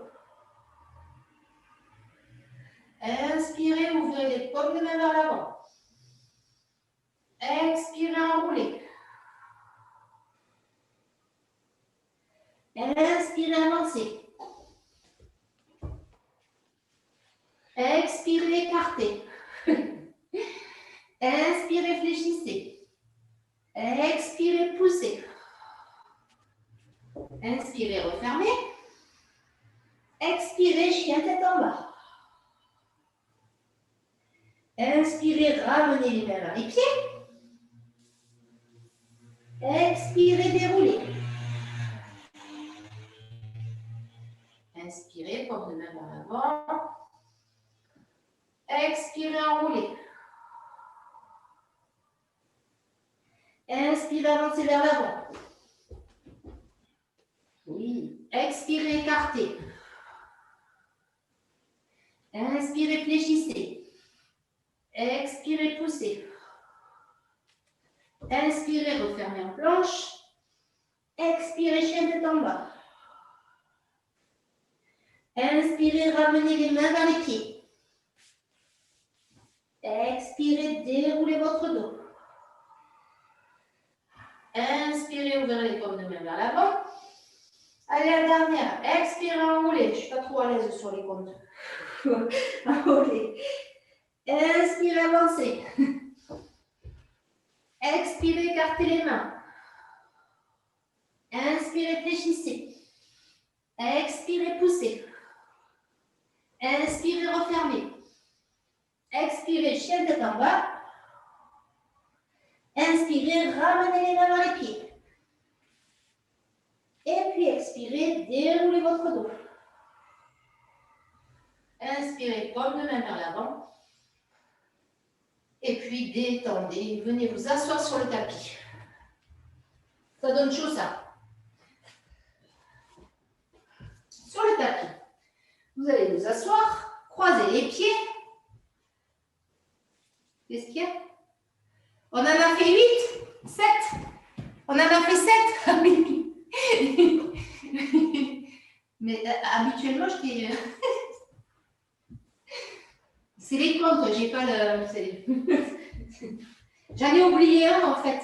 Inspirez, ouvrez les paumes de main vers l'avant. Expirez, enroulez. Inspirez, avancez. Expirez, écartez. Inspirez, fléchissez. Expirez, poussez. Inspirez, refermez. Expirez, chien tête en bas. Inspirez, ramenez les mains vers les pieds. Expirez, déroulez. Inspirez, paume de main vers l'avant. Expirez, enroulez. Inspirez, avancez vers l'avant. Oui. Expirez, écartez. Inspirez, fléchissez. Expirez, poussez. Inspirez, refermez en planche. Expirez, chien tête en bas. Inspirez, ramenez les mains vers les pieds. Expirez, déroulez votre dos. Inspirez, ouvrez les paumes de main vers l'avant. Allez, la dernière. Expirez, enroulez. Je ne suis pas trop à l'aise sur les comptes. Enroulez. Inspirez, avancez. Expirez, écartez les mains. Inspirez, fléchissez. Expirez, poussez. Inspirez, refermez. Expirez, chien tête en bas. Inspirez, ramenez les mains vers les pieds. Et puis expirez, déroulez votre dos. Inspirez, paume de main vers l'avant. Et puis détendez. Venez vous asseoir sur le tapis. Ça donne chaud, ça. Sur le tapis. Vous allez vous asseoir, croiser les pieds. Qu'est-ce qu'il y a? On en a fait 8, 7. On en a fait 7. Mais habituellement, je dis... C'est les comptes, j'ai pas le... J'en ai oublié un, en fait.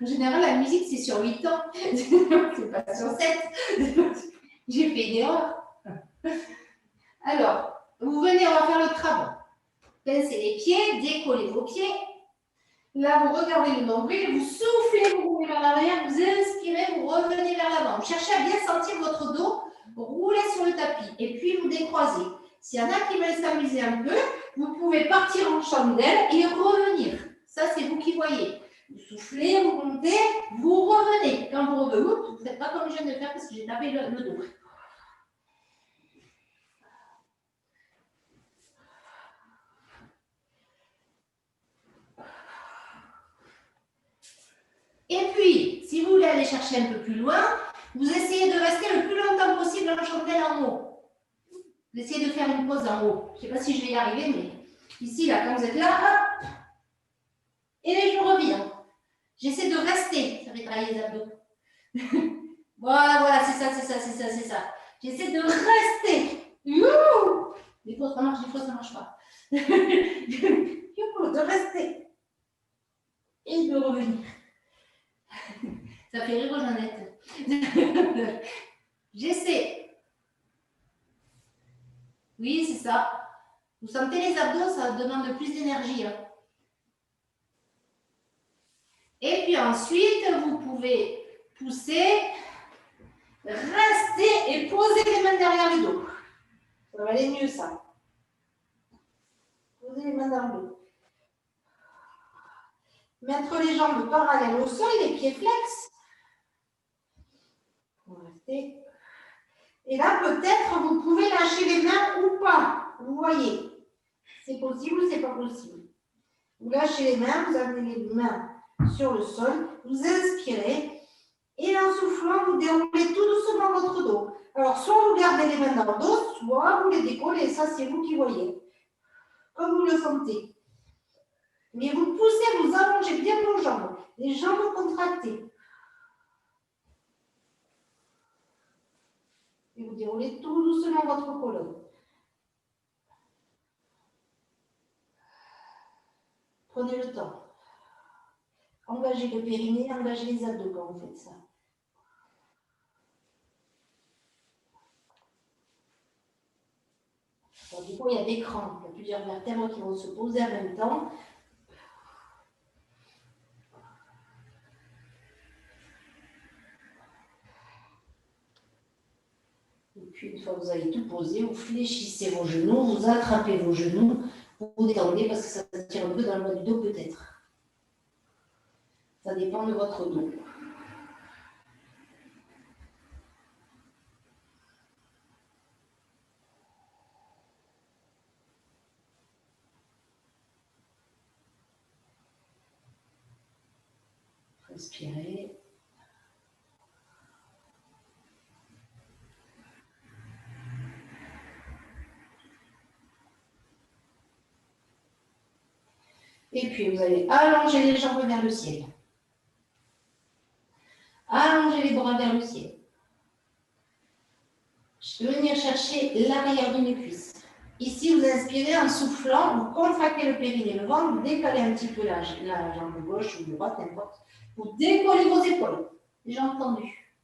En général, la musique, c'est sur 8 ans. C'est pas sur 7. J'ai fait une erreur. Alors, vous venez, on va faire le crabe. Pincez les pieds, décollez vos pieds. Là, vous regardez le nombril, vous soufflez, vous roulez vers l'arrière, vous inspirez, vous revenez vers l'avant. Vous cherchez à bien sentir votre dos, roulez sur le tapis et puis vous décroisez. S'il y en a qui veulent s'amuser un peu, vous pouvez partir en chandelle et revenir. Ça, c'est vous qui voyez. Vous soufflez, vous montez, vous revenez. Quand vous revenez, vous ne faites pas comme je viens de faire parce que j'ai tapé le dos. Et puis, si vous voulez aller chercher un peu plus loin, vous essayez de rester le plus longtemps possible en chandelle en haut. Vous essayez de faire une pause en haut. Je ne sais pas si je vais y arriver, mais ici, là, quand vous êtes là, hop, et je reviens. J'essaie de rester. Ça fait travailler les abdos. Voilà, c'est ça, c'est ça, c'est ça, c'est ça. J'essaie de rester. Youhou! Des fois, ça marche, des fois, ça ne marche pas. Youhou, de rester. Et de revenir. Ça fait rire aux Jeannettes. J'essaie. Oui, c'est ça. Vous sentez les abdos, ça demande plus d'énergie. Hein. Et puis ensuite, vous pouvez pousser, rester et poser les mains derrière le dos. Ça va aller mieux, ça. Posez les mains dans le dos. Mettre les jambes parallèles au sol, les pieds flex. Rester. Et là, peut-être, vous pouvez lâcher les mains ou pas. Vous voyez. C'est possible ou c'est pas possible. Vous lâchez les mains, vous amenez les mains sur le sol, vous inspirez
Et en soufflant, vous déroulez tout doucement votre dos. Alors, soit vous gardez les mains dans le dos, soit vous les décollez. Ça, c'est vous qui voyez. Comme vous le sentez. Mais vous poussez, vous allongez bien vos jambes. Les jambes contractées. Et vous déroulez tout doucement votre colonne. Prenez le temps. Engagez le périnée, engagez les abdos quand vous faites ça. Alors, du coup, il y a des crampes. Il y a plusieurs vertèbres qui vont se poser en même temps. Et puis, une fois que vous avez tout posé, vous fléchissez vos genoux, vous attrapez vos genoux, vous détendez parce que ça tire un peu dans le bas du dos peut-être. Ça dépend de votre dos. Respirez. Et puis, vous allez allonger les jambes vers le ciel. Allongez les bras vers le ciel. Je vais venir chercher l'arrière de mes cuisses. Ici, vous inspirez en soufflant, vous contractez le périnée, le ventre, vous décalez un petit peu la jambe gauche ou droite, n'importe. Vous décollez vos épaules, les jambes tendues.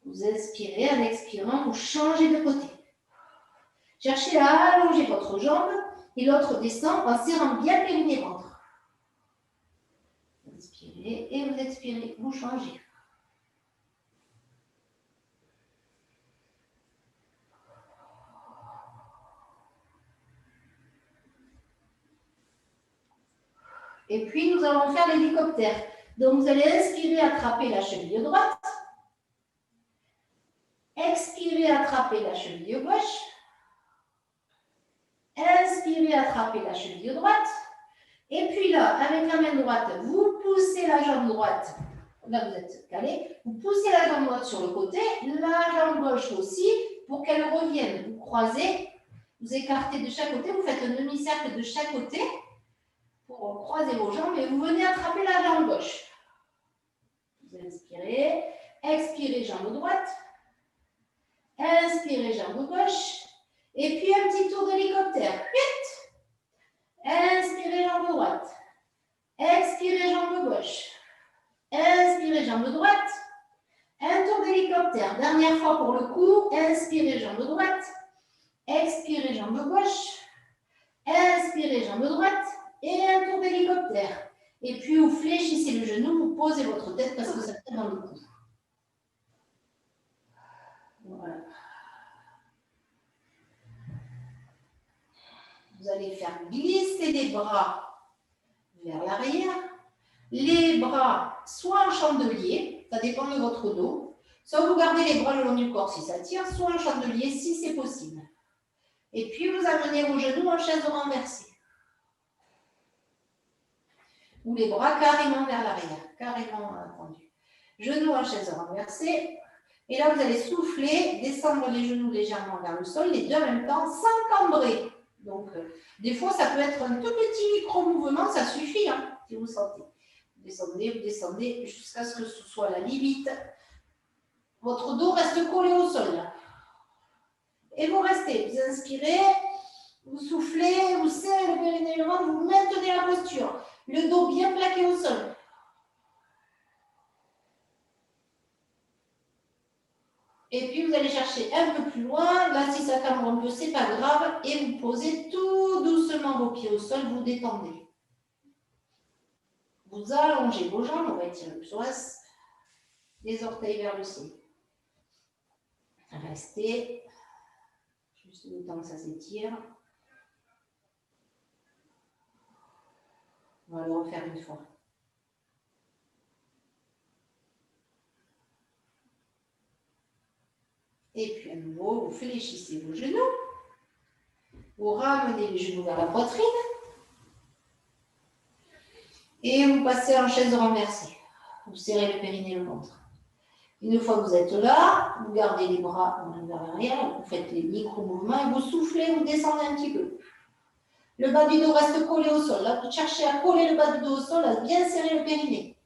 Vous inspirez, en expirant, vous changez de côté. Cherchez à allonger votre jambe et l'autre descend en serrant bien le périnée-ventre. Inspirez et vous expirez, vous changez. Et puis, nous allons faire l'hélicoptère. Donc, vous allez inspirer, attraper la cheville droite. Expirez, attraper la cheville gauche. Inspirez, attraper la cheville droite. Et puis là, avec la main droite, vous poussez la jambe droite. Là, vous êtes calé. Vous poussez la jambe droite sur le côté, la jambe gauche aussi, pour qu'elle revienne. Vous croisez, vous écartez de chaque côté, vous faites un demi-cercle de chaque côté pour croiser vos jambes et vous venez attraper la jambe gauche. Vous inspirez, expirez, jambe droite. Inspirez, jambe gauche. Et puis un petit tour d'hélicoptère. Inspirez, jambe droite. Expirez, jambe gauche. Inspirez, jambe droite. Un tour d'hélicoptère. Dernière fois pour le coup. Inspirez, jambe droite. Expirez, jambe gauche. Inspirez, jambe droite. Et un tour d'hélicoptère. Et puis vous fléchissez le genou, vous posez votre tête parce que ça tape dans le cou. Voilà. Vous allez faire glisser les bras vers l'arrière. Les bras soit en chandelier, ça dépend de votre dos, soit vous gardez les bras le long du corps si ça tire, soit en chandelier si c'est possible. Et puis vous amenez vos genoux en chaise renversée. Ou les bras carrément vers l'arrière, carrément tendus. Genoux en chaise renversée. Et là, vous allez souffler, descendre les genoux légèrement vers le sol, les deux en même temps, sans cambrer. Donc, des fois, ça peut être un tout petit micro-mouvement, ça suffit, hein, si vous sentez. Vous descendez jusqu'à ce que ce soit la limite. Votre dos reste collé au sol. Là. Et vous restez, vous inspirez, vous soufflez, vous serrez le périnée et le ventre, vous maintenez la posture. Le dos bien plaqué au sol. Et puis, vous allez chercher un peu plus loin. Là, si ça cambre un peu, ce n'est pas grave. Et vous posez tout doucement vos pieds au sol, vous détendez. Vous allongez vos jambes, on va étirer le psoas. Les orteils vers le ciel. Restez. Juste le temps que ça s'étire. On va le refaire une fois. Et puis à nouveau, vous fléchissez vos genoux. Vous ramenez les genoux vers la poitrine. Et vous passez en chaise renversée. vous serrez le périnée et le ventre. Une fois que vous êtes là, vous gardez les bras vers l'arrière, vous faites les micro-mouvements et vous soufflez, vous descendez un petit peu. Le bas du dos reste collé au sol. Là, vous cherchez à coller le bas du dos au sol, à bien serrer le périnée.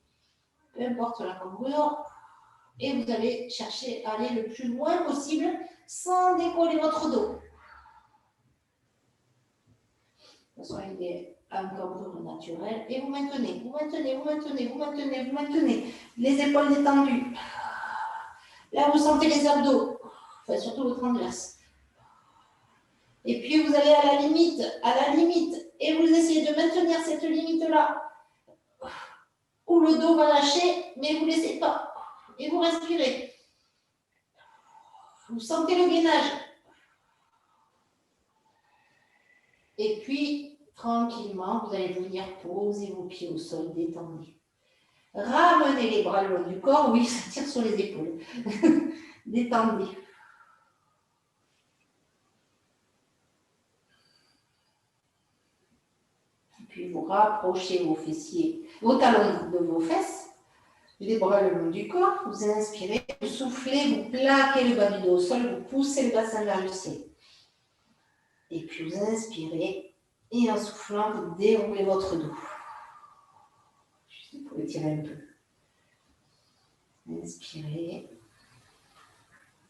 Peu importe la cambrure. Et vous allez chercher à aller le plus loin possible sans décoller votre dos. De toute façon, il est à une cambrure naturelle. Et vous maintenez, vous maintenez, vous maintenez, vous maintenez, vous maintenez. Les épaules détendues. Là, vous sentez les abdos. Enfin, surtout le transverse. Et puis, vous allez à la limite. Et vous essayez de maintenir cette limite-là. Où le dos va lâcher, mais vous ne laissez pas. Et vous respirez. Vous sentez le gainage. Et puis, tranquillement, vous allez venir poser vos pieds au sol, détendus. Ramenez les bras le long du corps. Oui, ça tire sur les épaules. Détendez. Puis vous rapprochez vos fessiers, vos talons de vos fesses, les bras le long du corps, vous inspirez, vous soufflez, vous plaquez le bas du dos au sol, vous poussez le bassin vers le ciel. Et puis vous inspirez, et en soufflant, vous déroulez votre dos. Juste vous pouvez tirer un peu. Inspirez,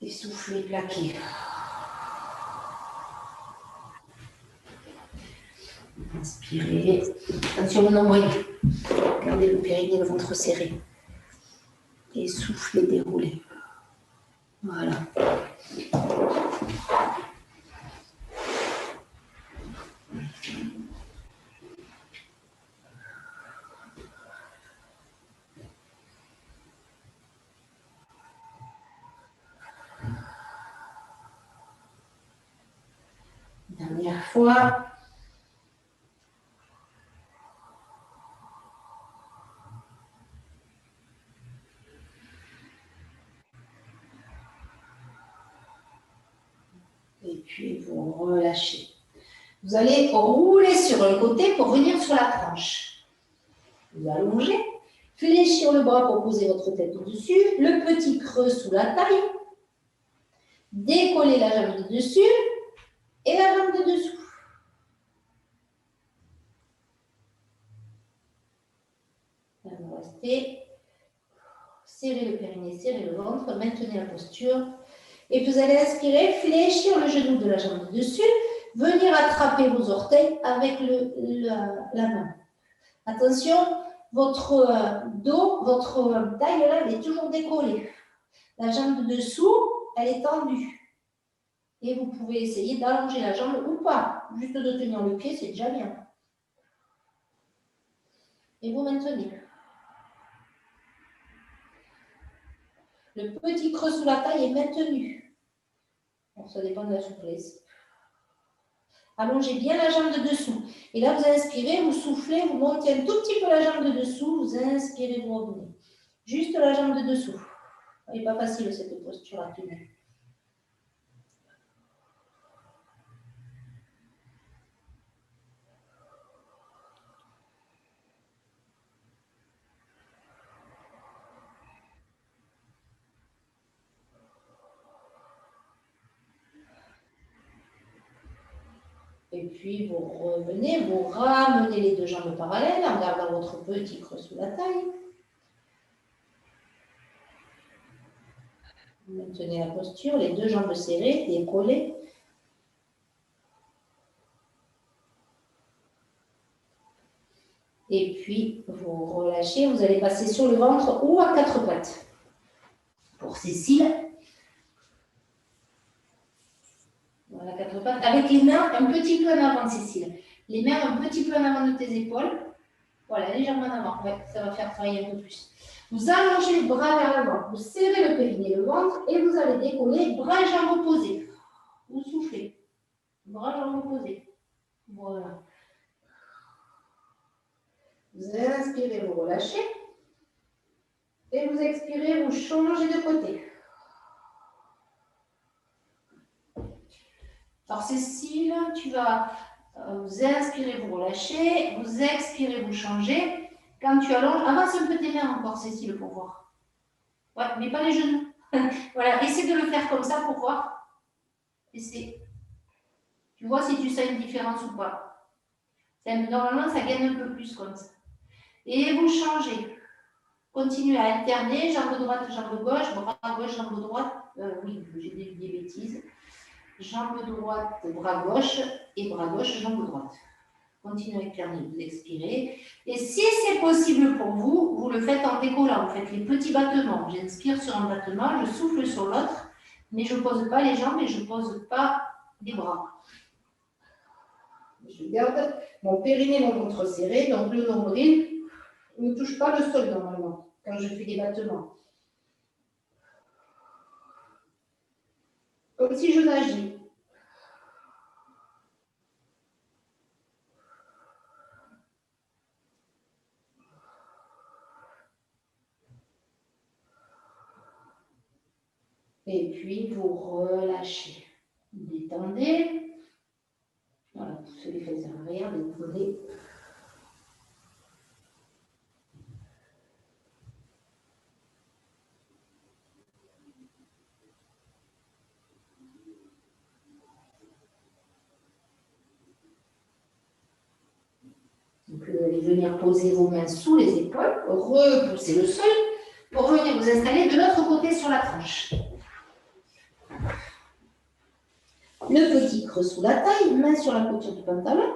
et soufflez, plaquez. Inspirez. Attention au nombril. Gardez le périnée, le ventre serré. Et soufflez, déroulez. Voilà. Dernière fois. Et puis vous relâchez. Vous allez rouler sur le côté pour venir sur la tranche. Vous allongez, fléchir le bras pour poser votre tête au-dessus, le petit creux sous la taille, décoller la jambe de dessus et la jambe de dessous. Là, vous restez, serrez le périnée, serrez le ventre, maintenez la posture. Et vous allez inspirer, fléchir le genou de la jambe de dessus, venir attraper vos orteils avec la main. Attention, votre dos, votre taille là, elle est toujours décollée. La jambe de dessous, elle est tendue. Et vous pouvez essayer d'allonger la jambe ou pas. Juste de tenir le pied, c'est déjà bien. Et vous maintenez. Le petit creux sous la taille est maintenu. Bon, ça dépend de la souplesse. Allongez bien la jambe de dessous. Et là, vous inspirez, vous soufflez, vous montez un tout petit peu la jambe de dessous, vous inspirez, vous revenez. Juste la jambe de dessous. Elle n'est pas facile cette posture à tenir. Et puis, vous revenez, vous ramenez les deux jambes parallèles en gardant votre petit creux sous la taille. Vous maintenez la posture, les deux jambes serrées, décollées. Et puis, vous relâchez, vous allez passer sur le ventre ou à quatre pattes. Pour Cécile, voilà, quatre pattes, avec les mains un petit peu en avant, Cécile. Les mains un petit peu en avant de tes épaules. Voilà, légèrement en avant. Ouais, ça va faire travailler un peu plus. Vous allongez les bras vers l'avant. Vous serrez le périnée, le ventre, et vous allez décoller, bras et jambes opposés. Vous soufflez. Bras et jambes opposés. Voilà. Vous inspirez, vous relâchez. Et vous expirez, vous changez de côté. Alors Cécile, tu vas vous inspirer, vous relâchez, vous expirez, vous changez. Quand tu allonges, avance un peu tes mains encore, Cécile, pour voir. Ouais, mais pas les genoux. Voilà, essaie de le faire comme ça pour voir. Essaie. Tu vois si tu sens une différence ou pas. Normalement, ça gagne un peu plus comme ça. Et vous changez. Continuez à alterner, jambe droite, jambe gauche, bras gauche, jambe droite. Oui, j'ai dit des bêtises. Jambe droite, bras gauche, et bras gauche, jambe droite. Continuez à alterner, vous expirez. Et si c'est possible pour vous, vous le faites en décollant. Vous faites les petits battements. J'inspire sur un battement, je souffle sur l'autre, mais je ne pose pas les jambes et je ne pose pas les bras. Je garde mon périnée, mon ventre serré, donc le nombril ne touche pas le sol normalement quand je fais des battements. Comme si je nageais. Et puis vous relâchez. Détendez. Voilà, poussez les fesses en arrière, détendez. Donc vous allez venir poser vos mains sous les épaules, repousser le sol pour venir vous installer de l'autre côté sur la tranche. Le petit creux sous la taille, main sur la couture du pantalon.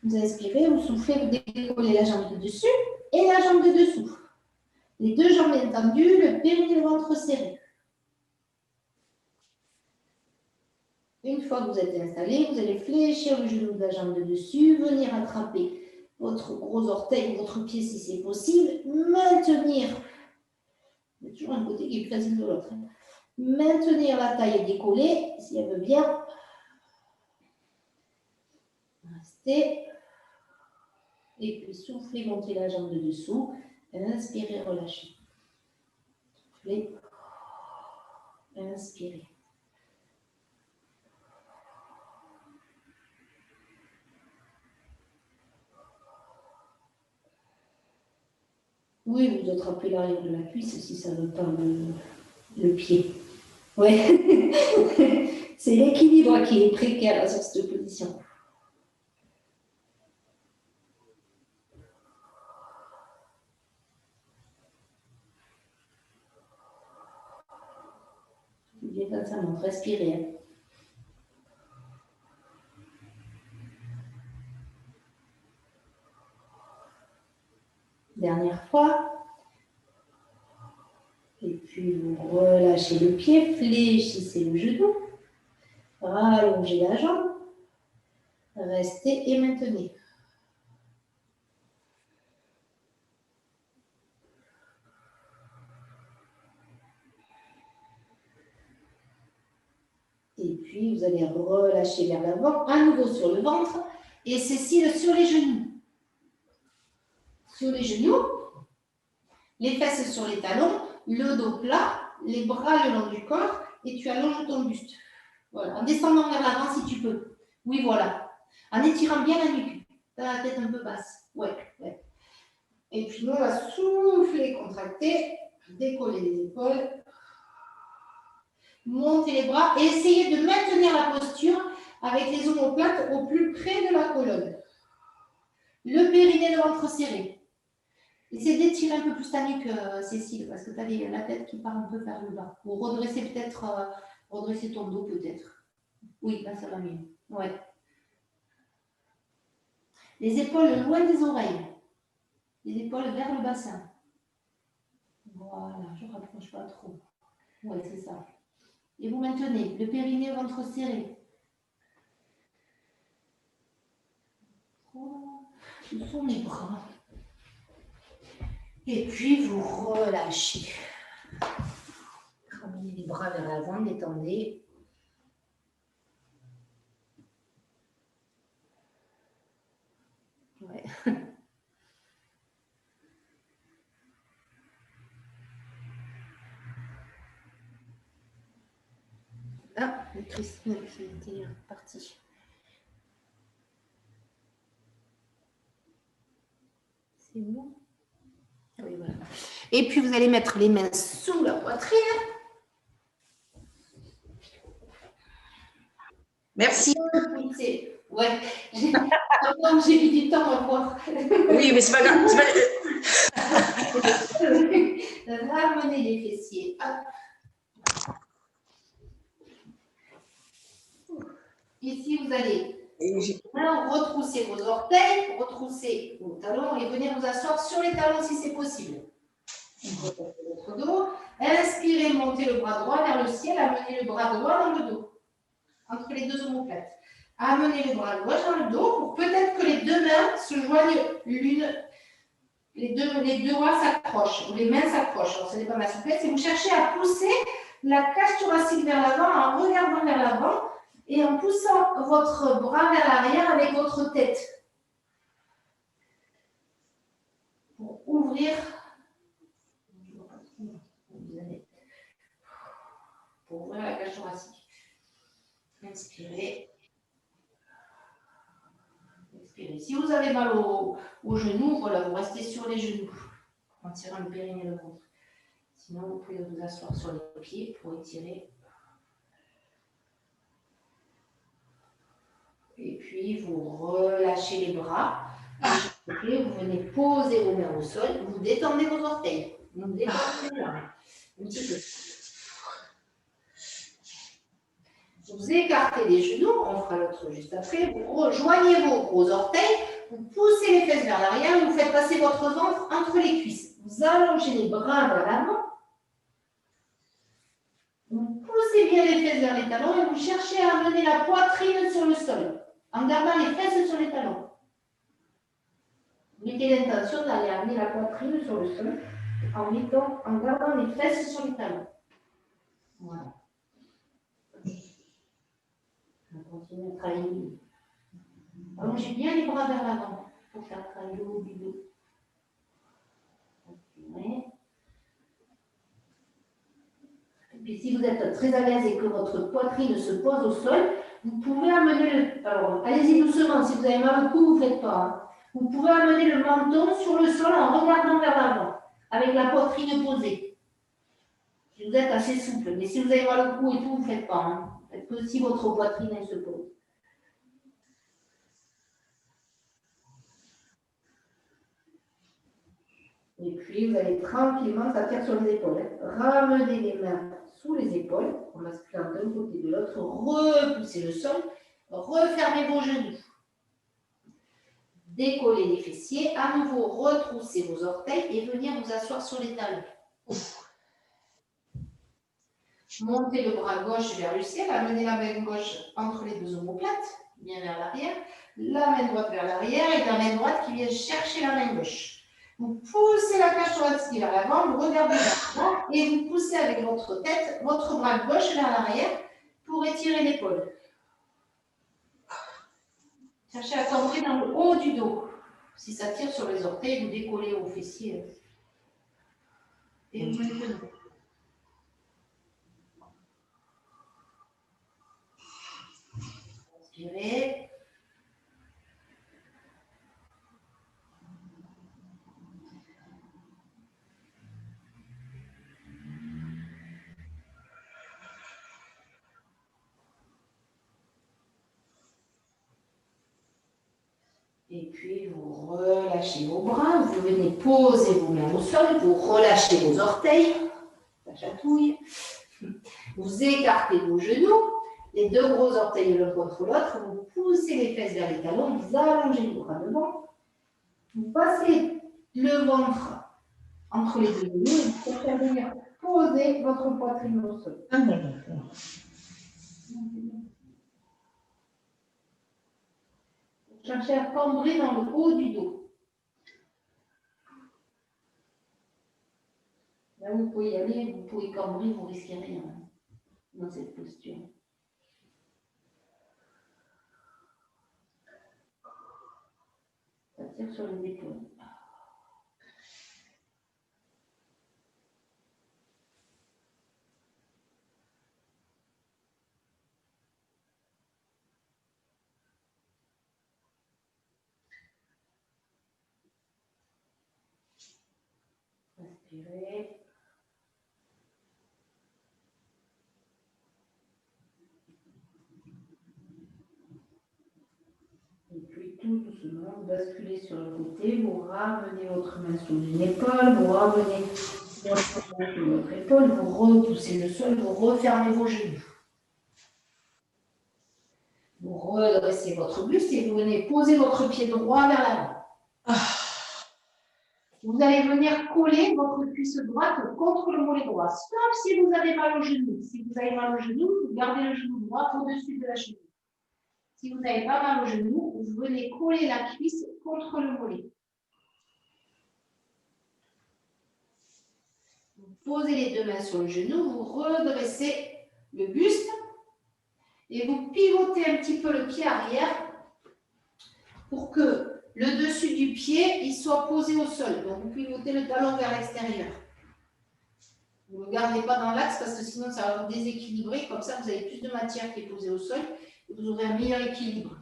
Vous inspirez, vous soufflez, vous décollez la jambe de dessus et la jambe de dessous. Les deux jambes bien tendues, le périnée et le ventre serré. Une fois que vous êtes installé, vous allez fléchir le genou de la jambe de dessus, venir attraper votre gros orteil, votre pied si c'est possible, maintenir, il y a toujours un côté qui est plus facile de l'autre, maintenir la taille décollée, si elle veut bien. Restez. Et puis soufflez, montez la jambe de dessous, inspirez, relâchez. Soufflez, inspirez. Oui, vous attrapez l'arrière de la cuisse si ça ne veut pas le pied. Ouais, c'est l'équilibre qui est précaire sur cette position. Bien comme ça, montre, respirez. Dernière fois. Et puis vous relâchez le pied, fléchissez le genou, rallongez la jambe, restez et maintenez. Et puis vous allez relâcher vers l'avant, à nouveau sur le ventre, et Cécile sur les genoux. Sur les genoux, les fesses sur les talons, le dos plat, les bras le long du corps, et tu allonges ton buste. Voilà, en descendant vers l'avant si tu peux. Oui, voilà. En étirant bien la nuque. T'as la tête un peu basse. Ouais, ouais. Et puis nous, on va souffler, contracter, décoller les épaules, monter les bras et essayer de maintenir la posture avec les omoplates au plus près de la colonne. Le périnée, le ventre serré. Essaye d'étirer un peu plus ta nuque, Cécile, parce que tu as la tête qui part un peu vers le bas. Ou redresser peut-être, redresser ton dos peut-être. Oui, là ça va mieux. Ouais. Les épaules loin des oreilles. Les épaules vers le bassin. Voilà, je ne rapproche pas trop. Oui, c'est ça. Et vous maintenez le périnée au ventre serré. Ce sont les bras. Et puis vous relâchez. Ramenez les bras vers l'avant, détendez. Ouais. Ah, le Christine qui était parti. C'est bon. Oui, voilà. Et puis, vous allez mettre les mains sous la poitrine.
Merci.
Ouais. J'ai mis du temps à voir.
Oui, mais c'est pas grave.
Ramenez les fessiers. Hop. Ici, vous allez retrousser vos orteils, retrousser vos talons et venir vous asseoir sur les talons si c'est possible. Votre dos. Inspirez, montez le bras droit vers le ciel, amenez le bras droit dans le dos, entre les deux omoplates. Amenez le bras gauche dans le dos pour peut-être que les deux mains se joignent les deux doigts s'accrochent, ou les mains s'accrochent. Alors, ce n'est pas ma souplesse. Et vous cherchez à pousser la cage thoracique vers l'avant en regardant vers l'avant et en poussant votre bras vers l'arrière avec votre tête. Pour ouvrir. Pour ouvrir la cage thoracique. Inspirez. Expirez. Si vous avez mal au genou, voilà, vous restez sur les genoux en tirant le périnée et le ventre. Sinon, vous pouvez vous asseoir sur les pieds pour étirer. Et puis, vous relâchez les bras. Et vous venez poser vos mains au sol. Vous détendez vos orteils. Vous détendez les jambes. Un petit peu. Vous écartez les genoux, on fera l'autre juste après. Vous rejoignez vos gros orteils, vous poussez les fesses vers l'arrière et vous faites passer votre ventre entre les cuisses. Vous allongez les bras vers l'avant. Vous poussez bien les fesses vers les talons et vous cherchez à amener la poitrine sur le sol en gardant les fesses sur les talons. Mettez l'intention d'aller amener la poitrine sur le sol en gardant les fesses sur les talons. Voilà. On continue à travailler. Allongez bien les bras vers l'avant pour faire travailler le haut du dos. Et puis si vous êtes très à l'aise et que votre poitrine se pose au sol, vous pouvez amener le... Alors, allez-y doucement, si vous avez mal au cou, vous ne faites pas. Hein. Vous pouvez amener le menton sur le sol en regardant vers l'avant, avec la poitrine posée. Si vous êtes assez souple. Mais si vous avez mal au cou et tout, vous ne faites pas. Hein. Faites que si votre poitrine elle se pose. Et puis, vous allez tranquillement, ça tire sur les épaules. Ramenez les mains sous les épaules, en basculant d'un côté de l'autre, repoussez le sol, refermez vos genoux. Décollez les fessiers, à nouveau retroussez vos orteils et venir vous asseoir sur les talons. Montez le bras gauche vers le ciel, amenez la main gauche entre les deux omoplates, bien vers l'arrière, la main droite vers l'arrière et la main droite qui vient chercher la main gauche. Vous poussez la cage thoracique vers l'avant, vous regardez vers l'avant et vous poussez avec votre tête, votre bras gauche vers l'arrière pour étirer l'épaule. Cherchez à cambrer dans le haut du dos. Si ça tire sur les orteils, vous décollez aux fessiers. Et vous mettez le dos. Inspirez. Et puis, vous relâchez vos bras, vous venez poser vos mains au sol, vous relâchez vos orteils, ça chatouille. Vous écartez vos genoux, les deux gros orteils l'un contre l'autre, vous poussez les fesses vers les talons, vous allongez les bras devant, vous passez le ventre entre les deux genoux et vous faites venir poser votre poitrine au sol. Cherchez à cambrer dans le haut du dos. Là, vous pouvez y aller, vous pouvez cambrer, vous risquez rien dans cette posture. Ça tire sur les épaules. Inspirez. Et puis tout doucement, vous basculez sur le côté, vous ramenez votre main sous une épaule, vous ramenez votre main sous votre épaule, vous repoussez le sol, vous refermez vos genoux. Vous redressez votre buste et vous venez poser votre pied droit vers l'avant. Vous allez venir coller votre cuisse droite contre le mollet droit, sauf si vous avez mal au genou. Si vous avez mal au genou, vous gardez le genou droit au-dessus de la cheville. Si vous n'avez pas mal au genou, vous venez coller la cuisse contre le mollet. Vous posez les deux mains sur le genou, vous redressez le buste et vous pivotez un petit peu le pied arrière pour que le dessus du pied il soit posé au sol. Donc, vous pivotez le talon vers l'extérieur. Vous ne le gardez pas dans l'axe parce que sinon, ça va vous déséquilibrer. Comme ça, vous avez plus de matière qui est posée au sol et vous aurez un meilleur équilibre.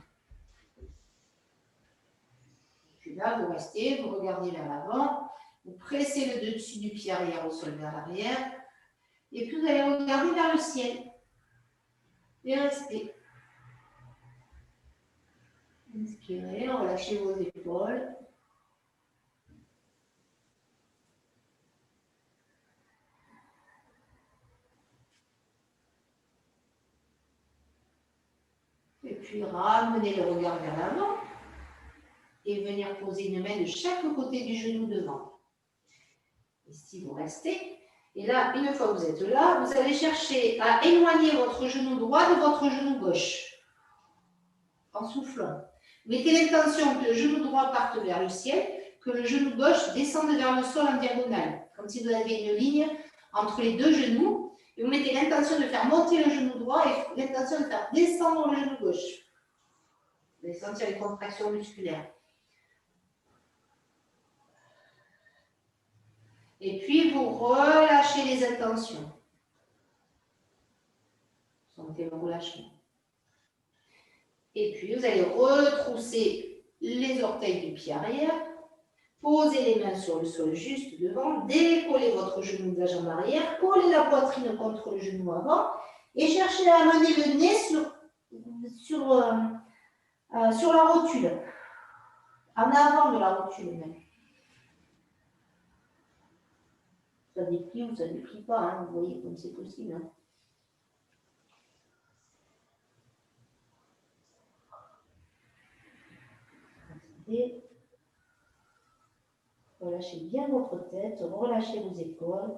Puis là, vous restez, vous regardez vers l'avant, vous pressez le dessus du pied arrière au sol vers l'arrière et puis vous allez regarder vers le ciel et restez. Inspirez, relâchez vos épaules. Et puis ramenez le regard vers l'avant et venir poser une main de chaque côté du genou devant. Ici, vous restez. Et là, une fois que vous êtes là, vous allez chercher à éloigner votre genou droit de votre genou gauche en soufflant. Mettez l'intention que le genou droit parte vers le ciel, que le genou gauche descende vers le sol en diagonale, comme si vous aviez une ligne entre les deux genoux. Et vous mettez l'intention de faire monter le genou droit et l'intention de faire descendre le genou gauche. Vous allez sentir les contractions musculaires. Et puis, vous relâchez les intentions. Sentez le relâchement. Et puis, vous allez retrousser les orteils du pied arrière. Posez les mains sur le sol juste devant. Décollez votre genou de la jambe arrière. Collez la poitrine contre le genou avant. Et cherchez à amener le nez sur la rotule. En avant de la rotule même. Ça déplie ou ça ne déplie pas, hein, vous voyez comme c'est possible. Hein. Et relâchez bien votre tête, relâchez vos épaules.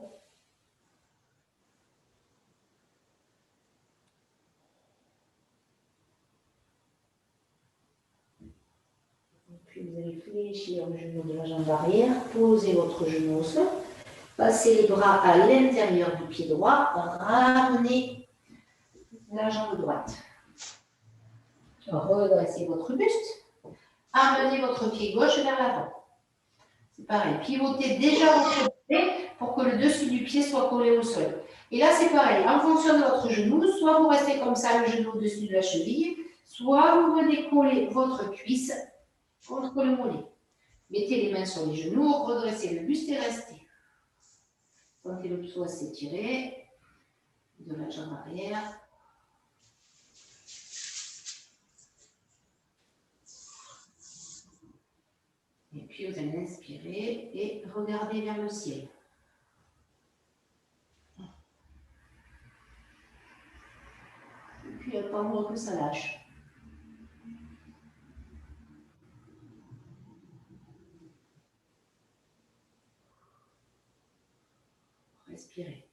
Puis vous allez fléchir le genou de la jambe arrière, posez votre genou au sol. Passez les bras à l'intérieur du pied droit, ramenez la jambe droite. Redressez votre buste, amenez votre pied gauche vers l'avant. C'est pareil, pivotez déjà votre pied pour que le dessus du pied soit collé au sol. Et là, c'est pareil, en fonction de votre genou, soit vous restez comme ça, le genou au-dessus de la cheville, soit vous venez coller votre cuisse contre le mollet. Mettez les mains sur les genoux, redressez le buste et restez. Sentez le psoas s'étirer de la jambe arrière. Et puis vous allez inspirer et regarder vers le ciel. Et puis attendre que ça lâche. Respirez.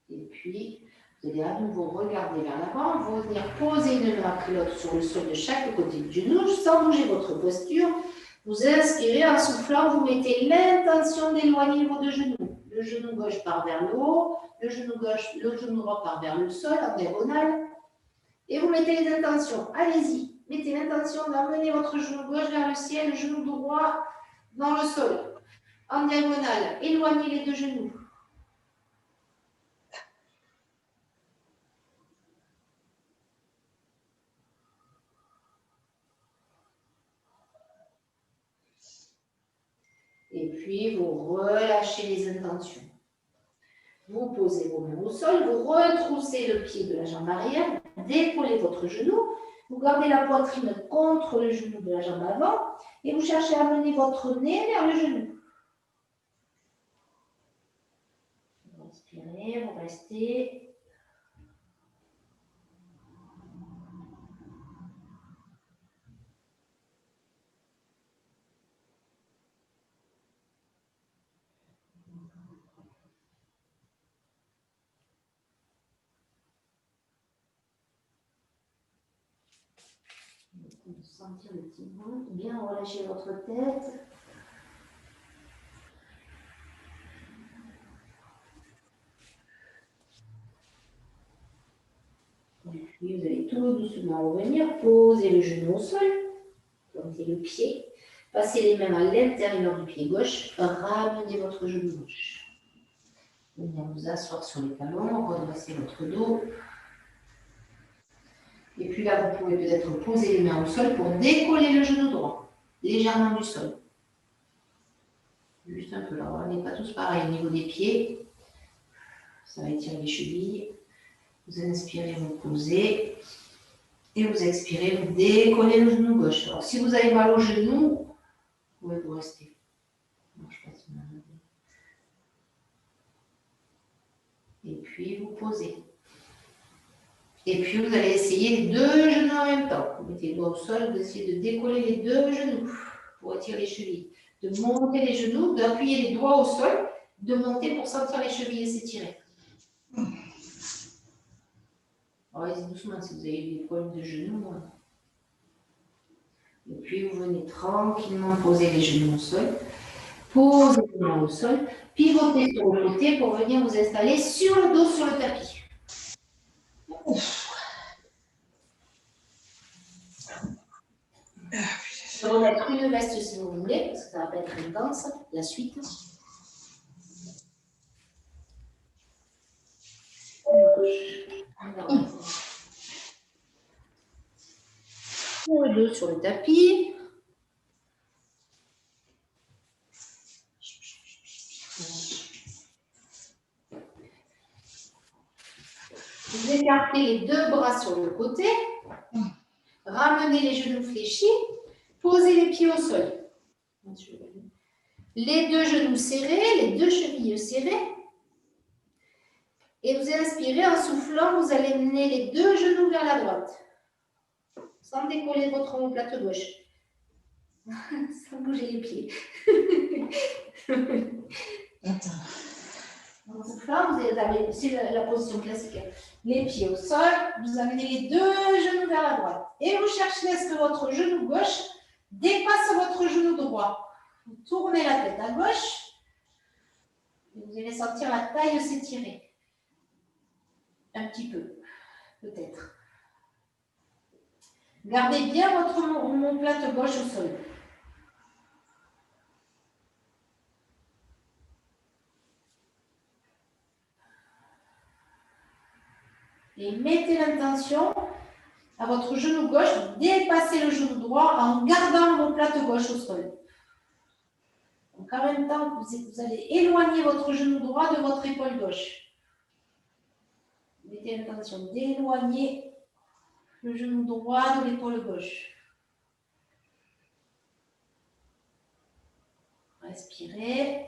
Et puis, vous allez à nouveau regarder vers l'avant, vous venir poser une main après l'autre sur le sol de chaque côté du genou, sans bouger votre posture. Vous inspirez en soufflant, vous mettez l'intention d'éloigner vos deux genoux. Le genou gauche part vers le haut, le genou droit part vers le sol, en diagonale. Et vous mettez les intentions. Allez-y, mettez l'intention d'amener votre genou gauche vers le ciel, le genou droit dans le sol, en diagonale. Éloignez les deux genoux. puis, vous relâchez les intentions. Vous posez vos mains au sol, vous retroussez le pied de la jambe arrière, décollez votre genou, vous gardez la poitrine contre le genou de la jambe avant et vous cherchez à mener votre nez vers le genou. Vous respirez, vous restez. Sentir le petit bout, bien relâcher votre tête. Et puis vous allez tout doucement revenir, poser le genou au sol, pointez le pied, passez les mains à l'intérieur du pied gauche, ramenez votre genou gauche. Venez vous asseoir sur les talons, redressez votre dos. Et puis là, vous pouvez peut-être poser les mains au sol pour décoller le genou droit, légèrement du sol. Juste un peu là, on n'est pas tous pareils au niveau des pieds. Ça va étirer les chevilles. Vous inspirez, vous posez. Et vous expirez, vous décollez le genou gauche. Alors, si vous avez mal au genou, vous pouvez vous rester. Non, je passe ma main. Et puis, vous posez. Et puis, vous allez essayer les deux genoux en même temps. Vous mettez les doigts au sol, vous essayez de décoller les deux genoux pour retirer les chevilles. De monter les genoux, d'appuyer les doigts au sol, de monter pour sentir les chevilles s'étirer. Allez-y doucement si vous avez des problèmes de genoux. Et puis, vous venez tranquillement poser les genoux au sol. Posez les mains au sol. Pivotez sur le côté pour venir vous installer sur le dos, sur le tapis. Je vais remettre une veste si vous voulez, parce que ça va pas être intense, la suite. Sur le dos, sur le tapis. Vous écartez les deux bras sur le côté. Ramenez les genoux fléchis. Posez les pieds au sol. Les deux genoux serrés, les deux chevilles serrées. Et vous inspirez en soufflant, vous allez mener les deux genoux vers la droite. Sans décoller votre omoplate gauche. Sans bouger les pieds. En soufflant, vous avez, c'est la position classique. Les pieds au sol, vous amenez les deux genoux vers la droite. Et vous cherchez à ce que votre genou gauche dépasse votre genou droit. Vous tournez la tête à gauche. Et vous allez sentir la taille s'étirer. Un petit peu, peut-être. Gardez bien votre omoplate gauche au sol. Et mettez l'intention à votre genou gauche de dépasser le genou droit en gardant l'omoplate gauche au sol. Donc en même temps, vous allez éloigner votre genou droit de votre épaule gauche. Mettez l'intention d'éloigner le genou droit de l'épaule gauche. Respirez.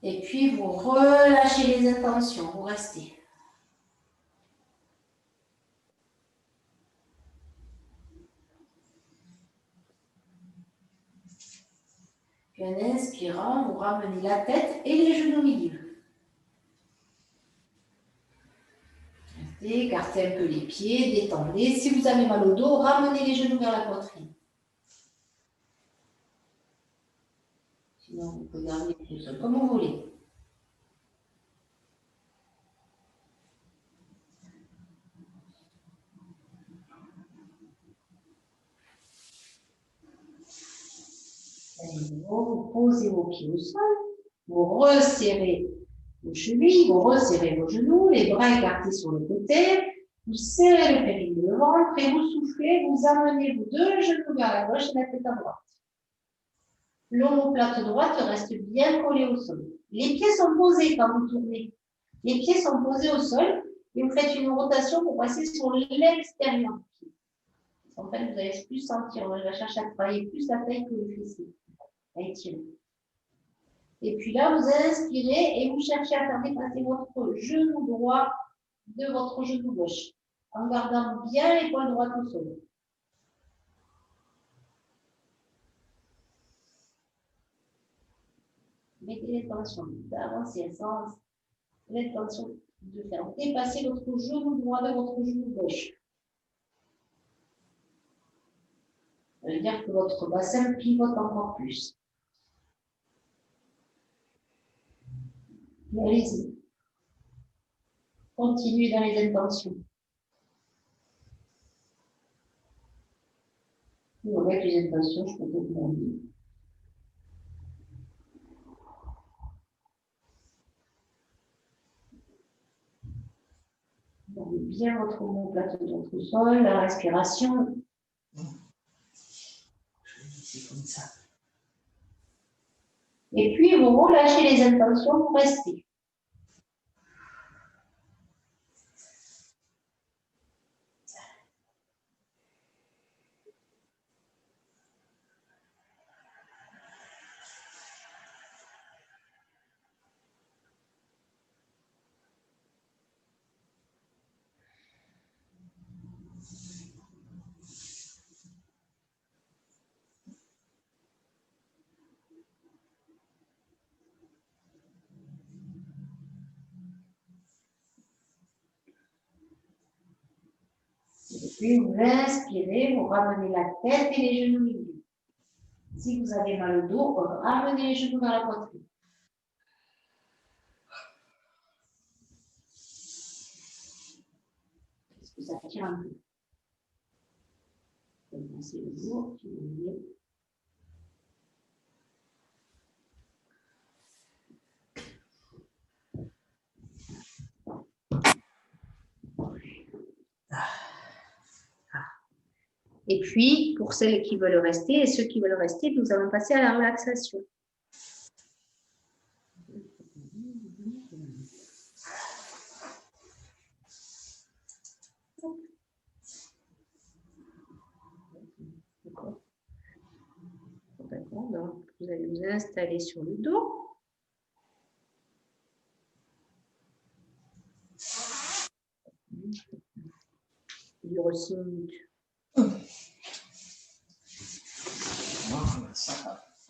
Et puis vous relâchez les intentions, vous restez. Puis en inspirant, vous ramenez la tête et les genoux au milieu. Restez, écartez un peu les pieds, détendez. Si vous avez mal au dos, ramenez les genoux vers la poitrine. Sinon, vous pouvez garder les pieds comme vous voulez. Vous posez vos pieds au sol, vous resserrez vos chevilles, vous resserrez vos genoux, les bras écartés sur le côté, vous serrez le péril de ventre et vous soufflez, vous amenez vos deux genoux vers la gauche et la tête à droite. L'omoplate droite reste bien collée au sol. Les pieds sont posés quand vous tournez. Les pieds sont posés au sol et vous faites une rotation pour passer sur l'extérieur. En fait, vous allez plus sentir. On va chercher à travailler plus la taille que le fessier. À étirer. Et puis là, vous inspirez et vous cherchez à faire dépasser votre genou droit de votre genou gauche en gardant bien l'épaule droite au sol. Mettez l'intention d'avancer sans l'intention de faire dépasser votre genou droit de votre genou gauche. Ça veut dire que votre bassin pivote encore plus. Et allez-y. Continuez dans les intentions. Ou avec les intentions, je peux vous dire. Gardez bien votre omoplate de votre sol, la respiration.
C'est comme ça.
Et puis, vous relâchez les intentions, vous restez. Et puis, vous inspirez, vous ramenez la tête et les genoux libres. Si vous avez mal au dos, ramenez les genoux dans la poitrine. Est-ce que ça tire un peu? Vous pouvez passer le dos, si vous voulez. Et puis, pour celles qui veulent rester et ceux qui veulent rester, nous allons passer à la relaxation. D'accord, donc vous allez vous installer sur le dos. Il dure 6 minutes.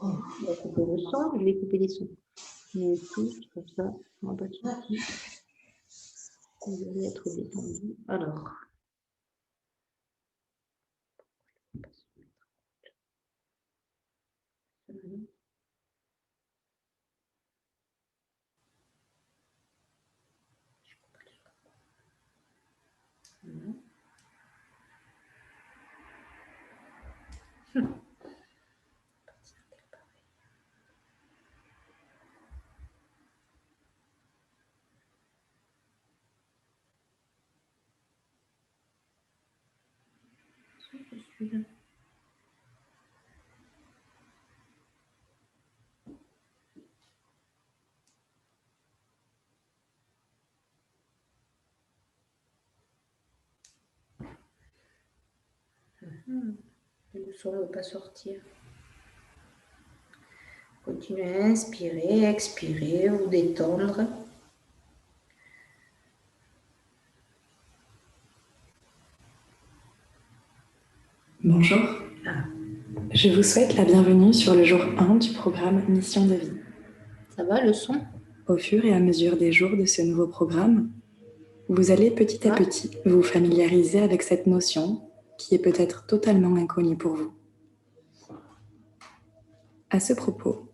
On va couper le son, je vais couper les sons. Mais tous, comme ça, on va pas de soucis. Vous allez être détendu. Alors. Celui-là. Le son ne veut pas sortir. Continuez à inspirer, expirer, vous détendre.
Bonjour. Je vous souhaite la bienvenue sur le jour 1 du programme Mission de vie.
Ça va le son?
Au fur et à mesure des jours de ce nouveau programme, vous allez petit à petit vous familiariser avec cette notion qui est peut-être totalement inconnue pour vous. À ce propos,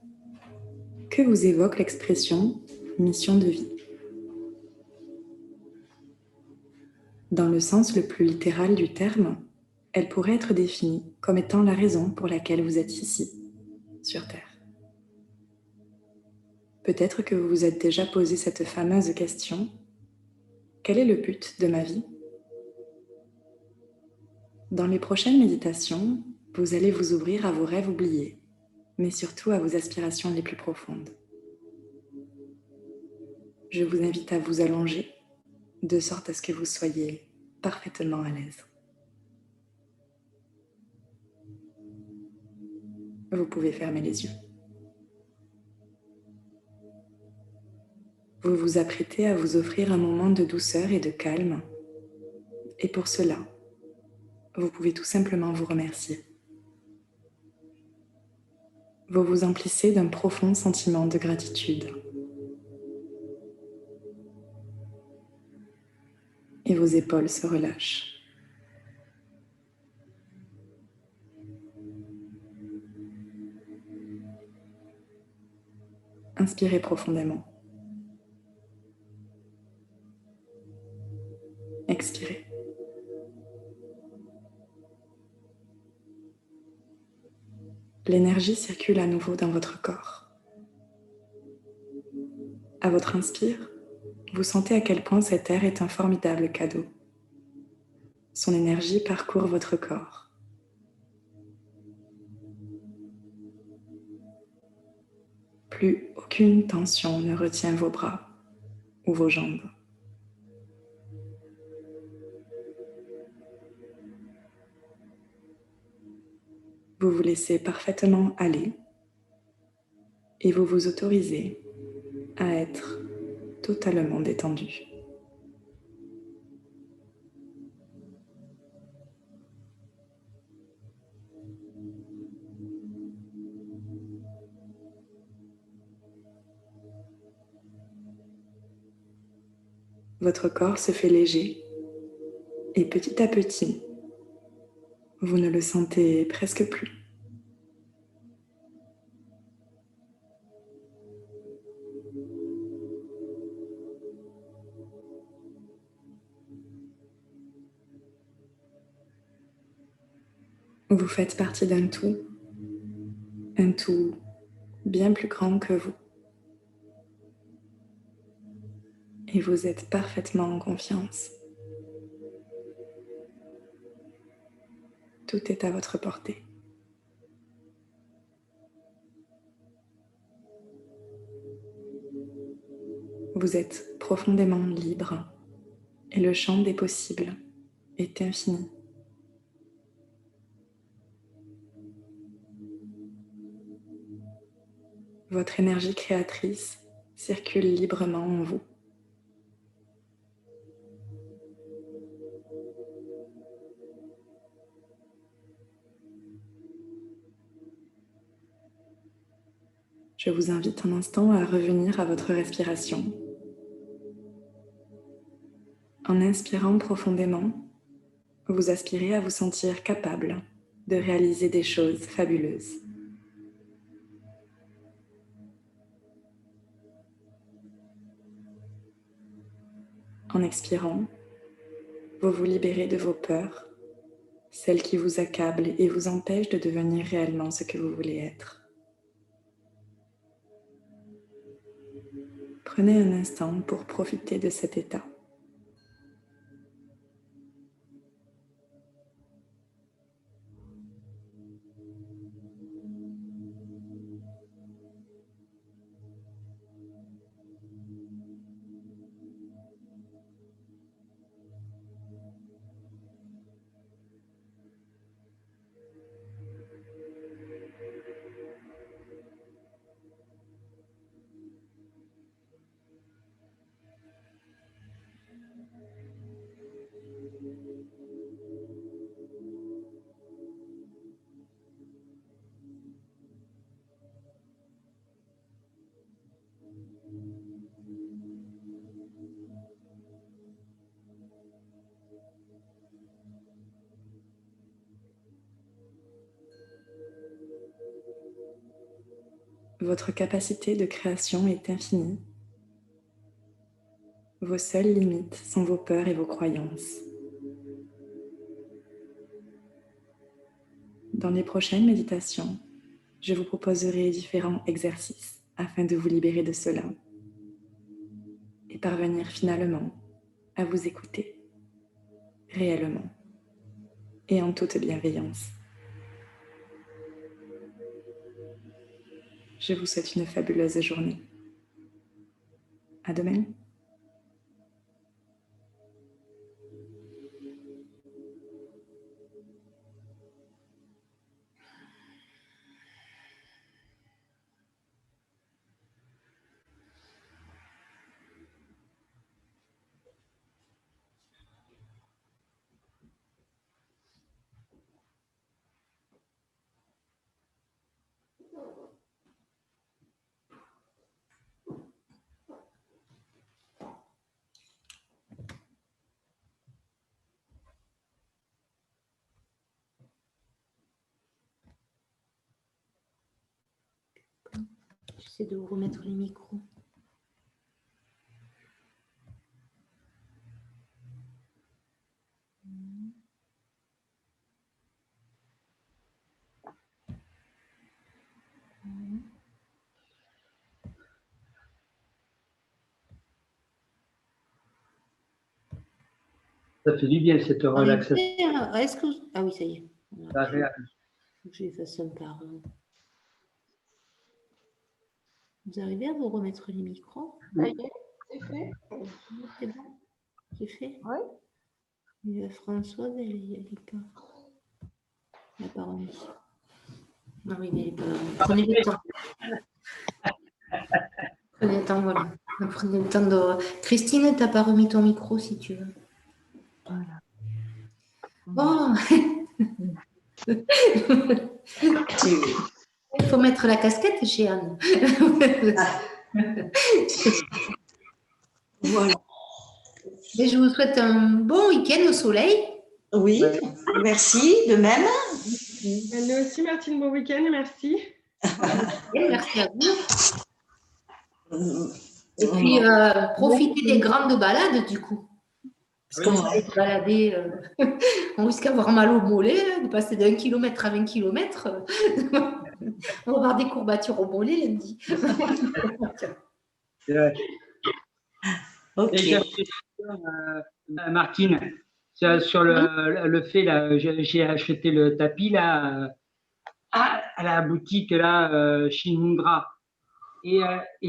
que vous évoque l'expression mission de vie? Dans le sens le plus littéral du terme, elle pourrait être définie comme étant la raison pour laquelle vous êtes ici, sur Terre. Peut-être que vous vous êtes déjà posé cette fameuse question: quel est le but de ma vie? Dans les prochaines méditations, vous allez vous ouvrir à vos rêves oubliés, mais surtout à vos aspirations les plus profondes. Je vous invite à vous allonger de sorte à ce que vous soyez parfaitement à l'aise. Vous pouvez fermer les yeux. Vous vous apprêtez à vous offrir un moment de douceur et de calme. Et pour cela, vous pouvez tout simplement vous remercier. Vous vous emplissez d'un profond sentiment de gratitude. Et vos épaules se relâchent. Inspirez profondément. Expirez. L'énergie circule à nouveau dans votre corps. À votre inspire, vous sentez à quel point cet air est un formidable cadeau. Son énergie parcourt votre corps. Plus aucune tension ne retient vos bras ou vos jambes. Vous vous laissez parfaitement aller et vous vous autorisez à être totalement détendu. Votre corps se fait léger et petit à petit, vous ne le sentez presque plus. Vous faites partie d'un tout bien plus grand que vous. Et vous êtes parfaitement en confiance. Tout est à votre portée. Vous êtes profondément libre et le champ des possibles est infini. Votre énergie créatrice circule librement en vous. Je vous invite un instant à revenir à votre respiration. En inspirant profondément, vous aspirez à vous sentir capable de réaliser des choses fabuleuses. En expirant, vous vous libérez de vos peurs, celles qui vous accablent et vous empêchent de devenir réellement ce que vous voulez être. Prenez un instant pour profiter de cet état. Votre capacité de création est infinie. Vos seules limites sont vos peurs et vos croyances. Dans les prochaines méditations, je vous proposerai différents exercices afin de vous libérer de cela et parvenir finalement à vous écouter réellement et en toute bienveillance. Je vous souhaite une fabuleuse journée. À demain.
J'essaie de vous remettre les micros.
Ça fait du bien cette relaxation.
Est-ce que... Ah oui, ça y est.
C'est agréable.
Faut que je les fasse un par un. Vous arrivez à vous remettre les micros?
Ça y est, c'est fait.
C'est bon? C'est fait?
Oui.
Et Françoise, elle est pas. Elle n'a pas remis. Non, oui, mais elle n'est pas remis. Prenez le temps. Prenez le temps, voilà. Prenez le temps de. Christine, tu n'as pas remis ton micro si tu veux.
Voilà.
Bon. Il faut mettre la casquette chez Anne.
Voilà.
Et je vous souhaite un bon week-end au soleil.
Oui, merci, de même.
Nous aussi, Martine, bon week-end, merci.
Et merci à vous. Et puis, profitez des grandes balades, du coup. Parce qu'on va se balader, on risque d'avoir mal au mollet, de passer d'1 kilomètre à 20 kilomètres. On va avoir des courbatures au mollet lundi.
C'est vrai.
Ok.
Et j'avais une question, Martine, sur le fait, là, j'ai acheté le tapis là, à la boutique là, Shinmundra. Et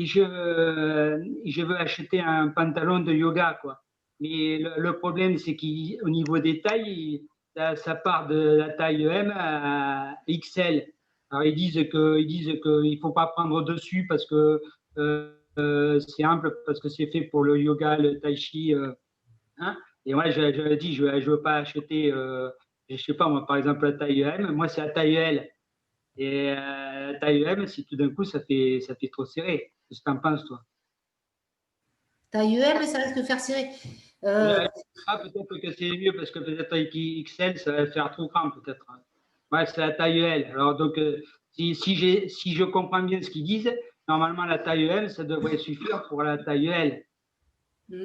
je veux acheter un pantalon de yoga, quoi. Mais le problème, c'est qu'au niveau des tailles, ça part de la taille M à XL. Alors ils disent qu'il faut pas prendre au-dessus parce que c'est ample, parce que c'est fait pour le yoga, le tai chi. Hein. Et moi, je dis, je veux pas acheter, je sais pas moi, par exemple la taille M. Moi, c'est la taille L. Et la taille M, si tout d'un coup, ça fait trop serré. Qu'est-ce que tu en penses, toi?
Taille EM, mais ça risque de faire serrer.
Peut-être que c'est mieux parce que peut-être avec XL, ça va faire trop grand, peut-être. Ouais, c'est la taille L. Alors, donc, si je comprends bien ce qu'ils disent, normalement, la taille M, ça devrait suffire pour la taille L.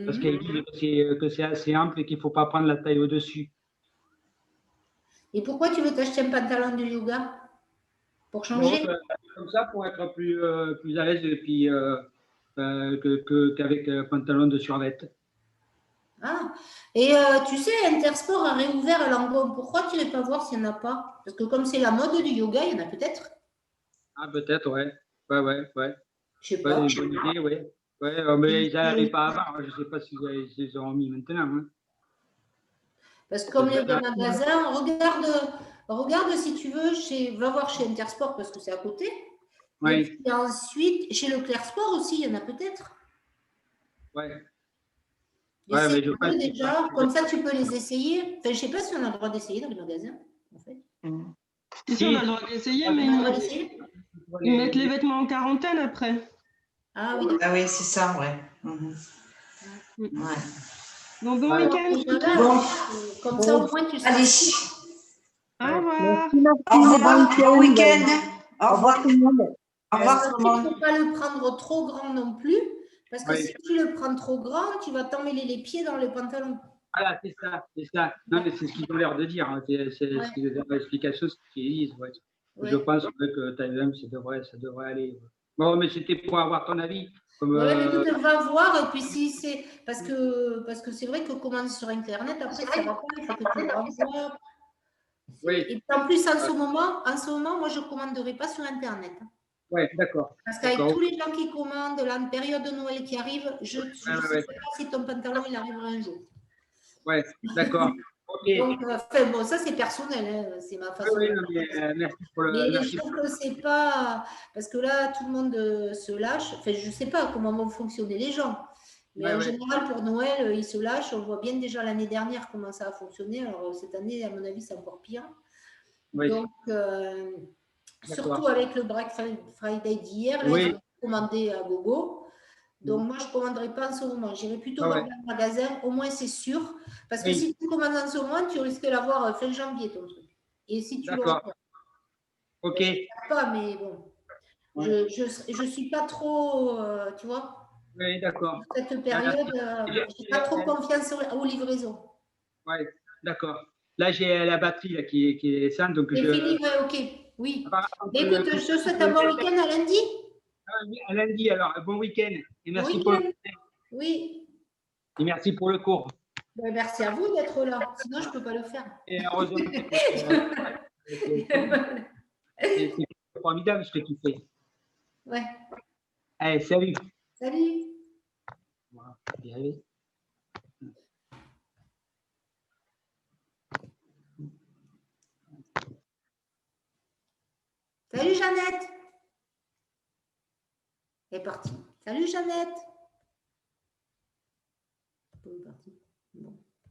Parce qu'ils disent que c'est assez ample et qu'il ne faut pas prendre la taille au-dessus.
Et pourquoi tu veux t'acheter un pantalon de yoga? Pour changer?
Comme ça, pour être plus à l'aise et puis qu'avec un pantalon de survêt.
Ah, et tu sais, Intersport a réouvert à Langon. Pourquoi tu ne irais pas voir s'il n'y en a pas? Parce que comme c'est la mode du yoga, il y en a peut-être.
Ah, peut-être, ouais. Ouais.
Je sais pas.
Une bonne idée, ouais. Ouais, mais ils n'arrivaient pas avant. Je ne sais pas s'ils les ont mis maintenant. Hein.
Parce que comme il y a des magasins, regarde si tu veux, va voir chez Intersport parce que c'est à côté.
Ouais.
Et puis ensuite, chez Leclerc Sport aussi, il y en a peut-être.
Ouais.
Ouais, mais je pense déjà, comme ça tu peux les essayer. Enfin, je ne sais pas si on a le droit d'essayer dans les magasins, en fait.
Si, on a le droit d'essayer, mais ils mettent les vêtements en quarantaine après.
Ah oui,
ah oui, c'est ça, ouais.
Ouais.
Bon
week-end.
Bon. Comme ça, au moins, tu sais.
Allez.
Au revoir.
Au revoir. Bon week-end. Au revoir tout le monde. Au revoir tout le
Il ne
monde.
faut pas le prendre trop grand non plus, parce que si tu le prends trop grand, tu vas t'emmêler les pieds dans le pantalon.
Voilà, c'est ça. Non, mais c'est ce qu'ils ont l'air de dire. Hein. C'est l'explication, ce qu'ils disent. Ouais. Je pense que taille M, ça devrait aller. Bon, mais c'était pour avoir ton avis. Comme,
mais tu vas voir, et puis si c'est. Parce que c'est vrai que commander sur Internet, après, ça va pas, il faut que tu le renvoies.
Oui.
Et en plus, en ce moment, moi, je ne commanderai pas sur Internet.
Ouais, d'accord.
Parce qu'avec
D'accord.
tous les gens qui commandent, la période de Noël qui arrive, je ne sais pas si ton pantalon, il arrivera un jour.
Ouais, d'accord. Ok.
Donc, enfin, bon, ça, c'est personnel, hein, c'est ma façon
Oui,
de
non, mais, merci pour le.
Mais
Merci.
je trouve que c'est pas. Parce que là, tout le monde se lâche. Enfin, je ne sais pas comment vont fonctionner les gens. Mais
Ouais,
en
ouais.
général, pour Noël, ils se lâchent. On voit bien déjà l'année dernière comment ça a fonctionné. Alors, cette année, à mon avis, c'est encore pire.
Oui.
Donc, surtout avec le Black Friday d'hier, là,
Oui.
ils ont commandé à gogo. Donc, moi, je ne commanderai pas en ce moment. J'irai plutôt voir le magasin. Au moins, c'est sûr. Parce que si tu commandes en ce moment, tu risques de l'avoir fin janvier, ton truc. Et si tu l'auras.
Ok.
Ben, je ne sais pas, mais bon.
Ouais.
Je suis pas trop, tu vois.
Oui, d'accord.
Cette période, je n'ai pas trop confiance aux livraisons.
Oui, d'accord. Là, j'ai la batterie là, qui est saine, donc
C'est
je.
fini, ouais, ok. Oui.
Mais
Écoute, je te souhaite un bon week-end à lundi.
À lundi, alors, bon week-end. Et merci
Bon
pour
week-end. Oui.
Et merci pour le cours.
Ben, merci à vous d'être là. Sinon, je ne peux pas le faire.
Et heureusement, c'est formidable ce que tu fais.
Ouais.
Allez, salut.
Salut.
Voilà, je vais y arriver.
Salut Jeannette. Elle est partie. Salut Jeannette. Elle est partie. Bon.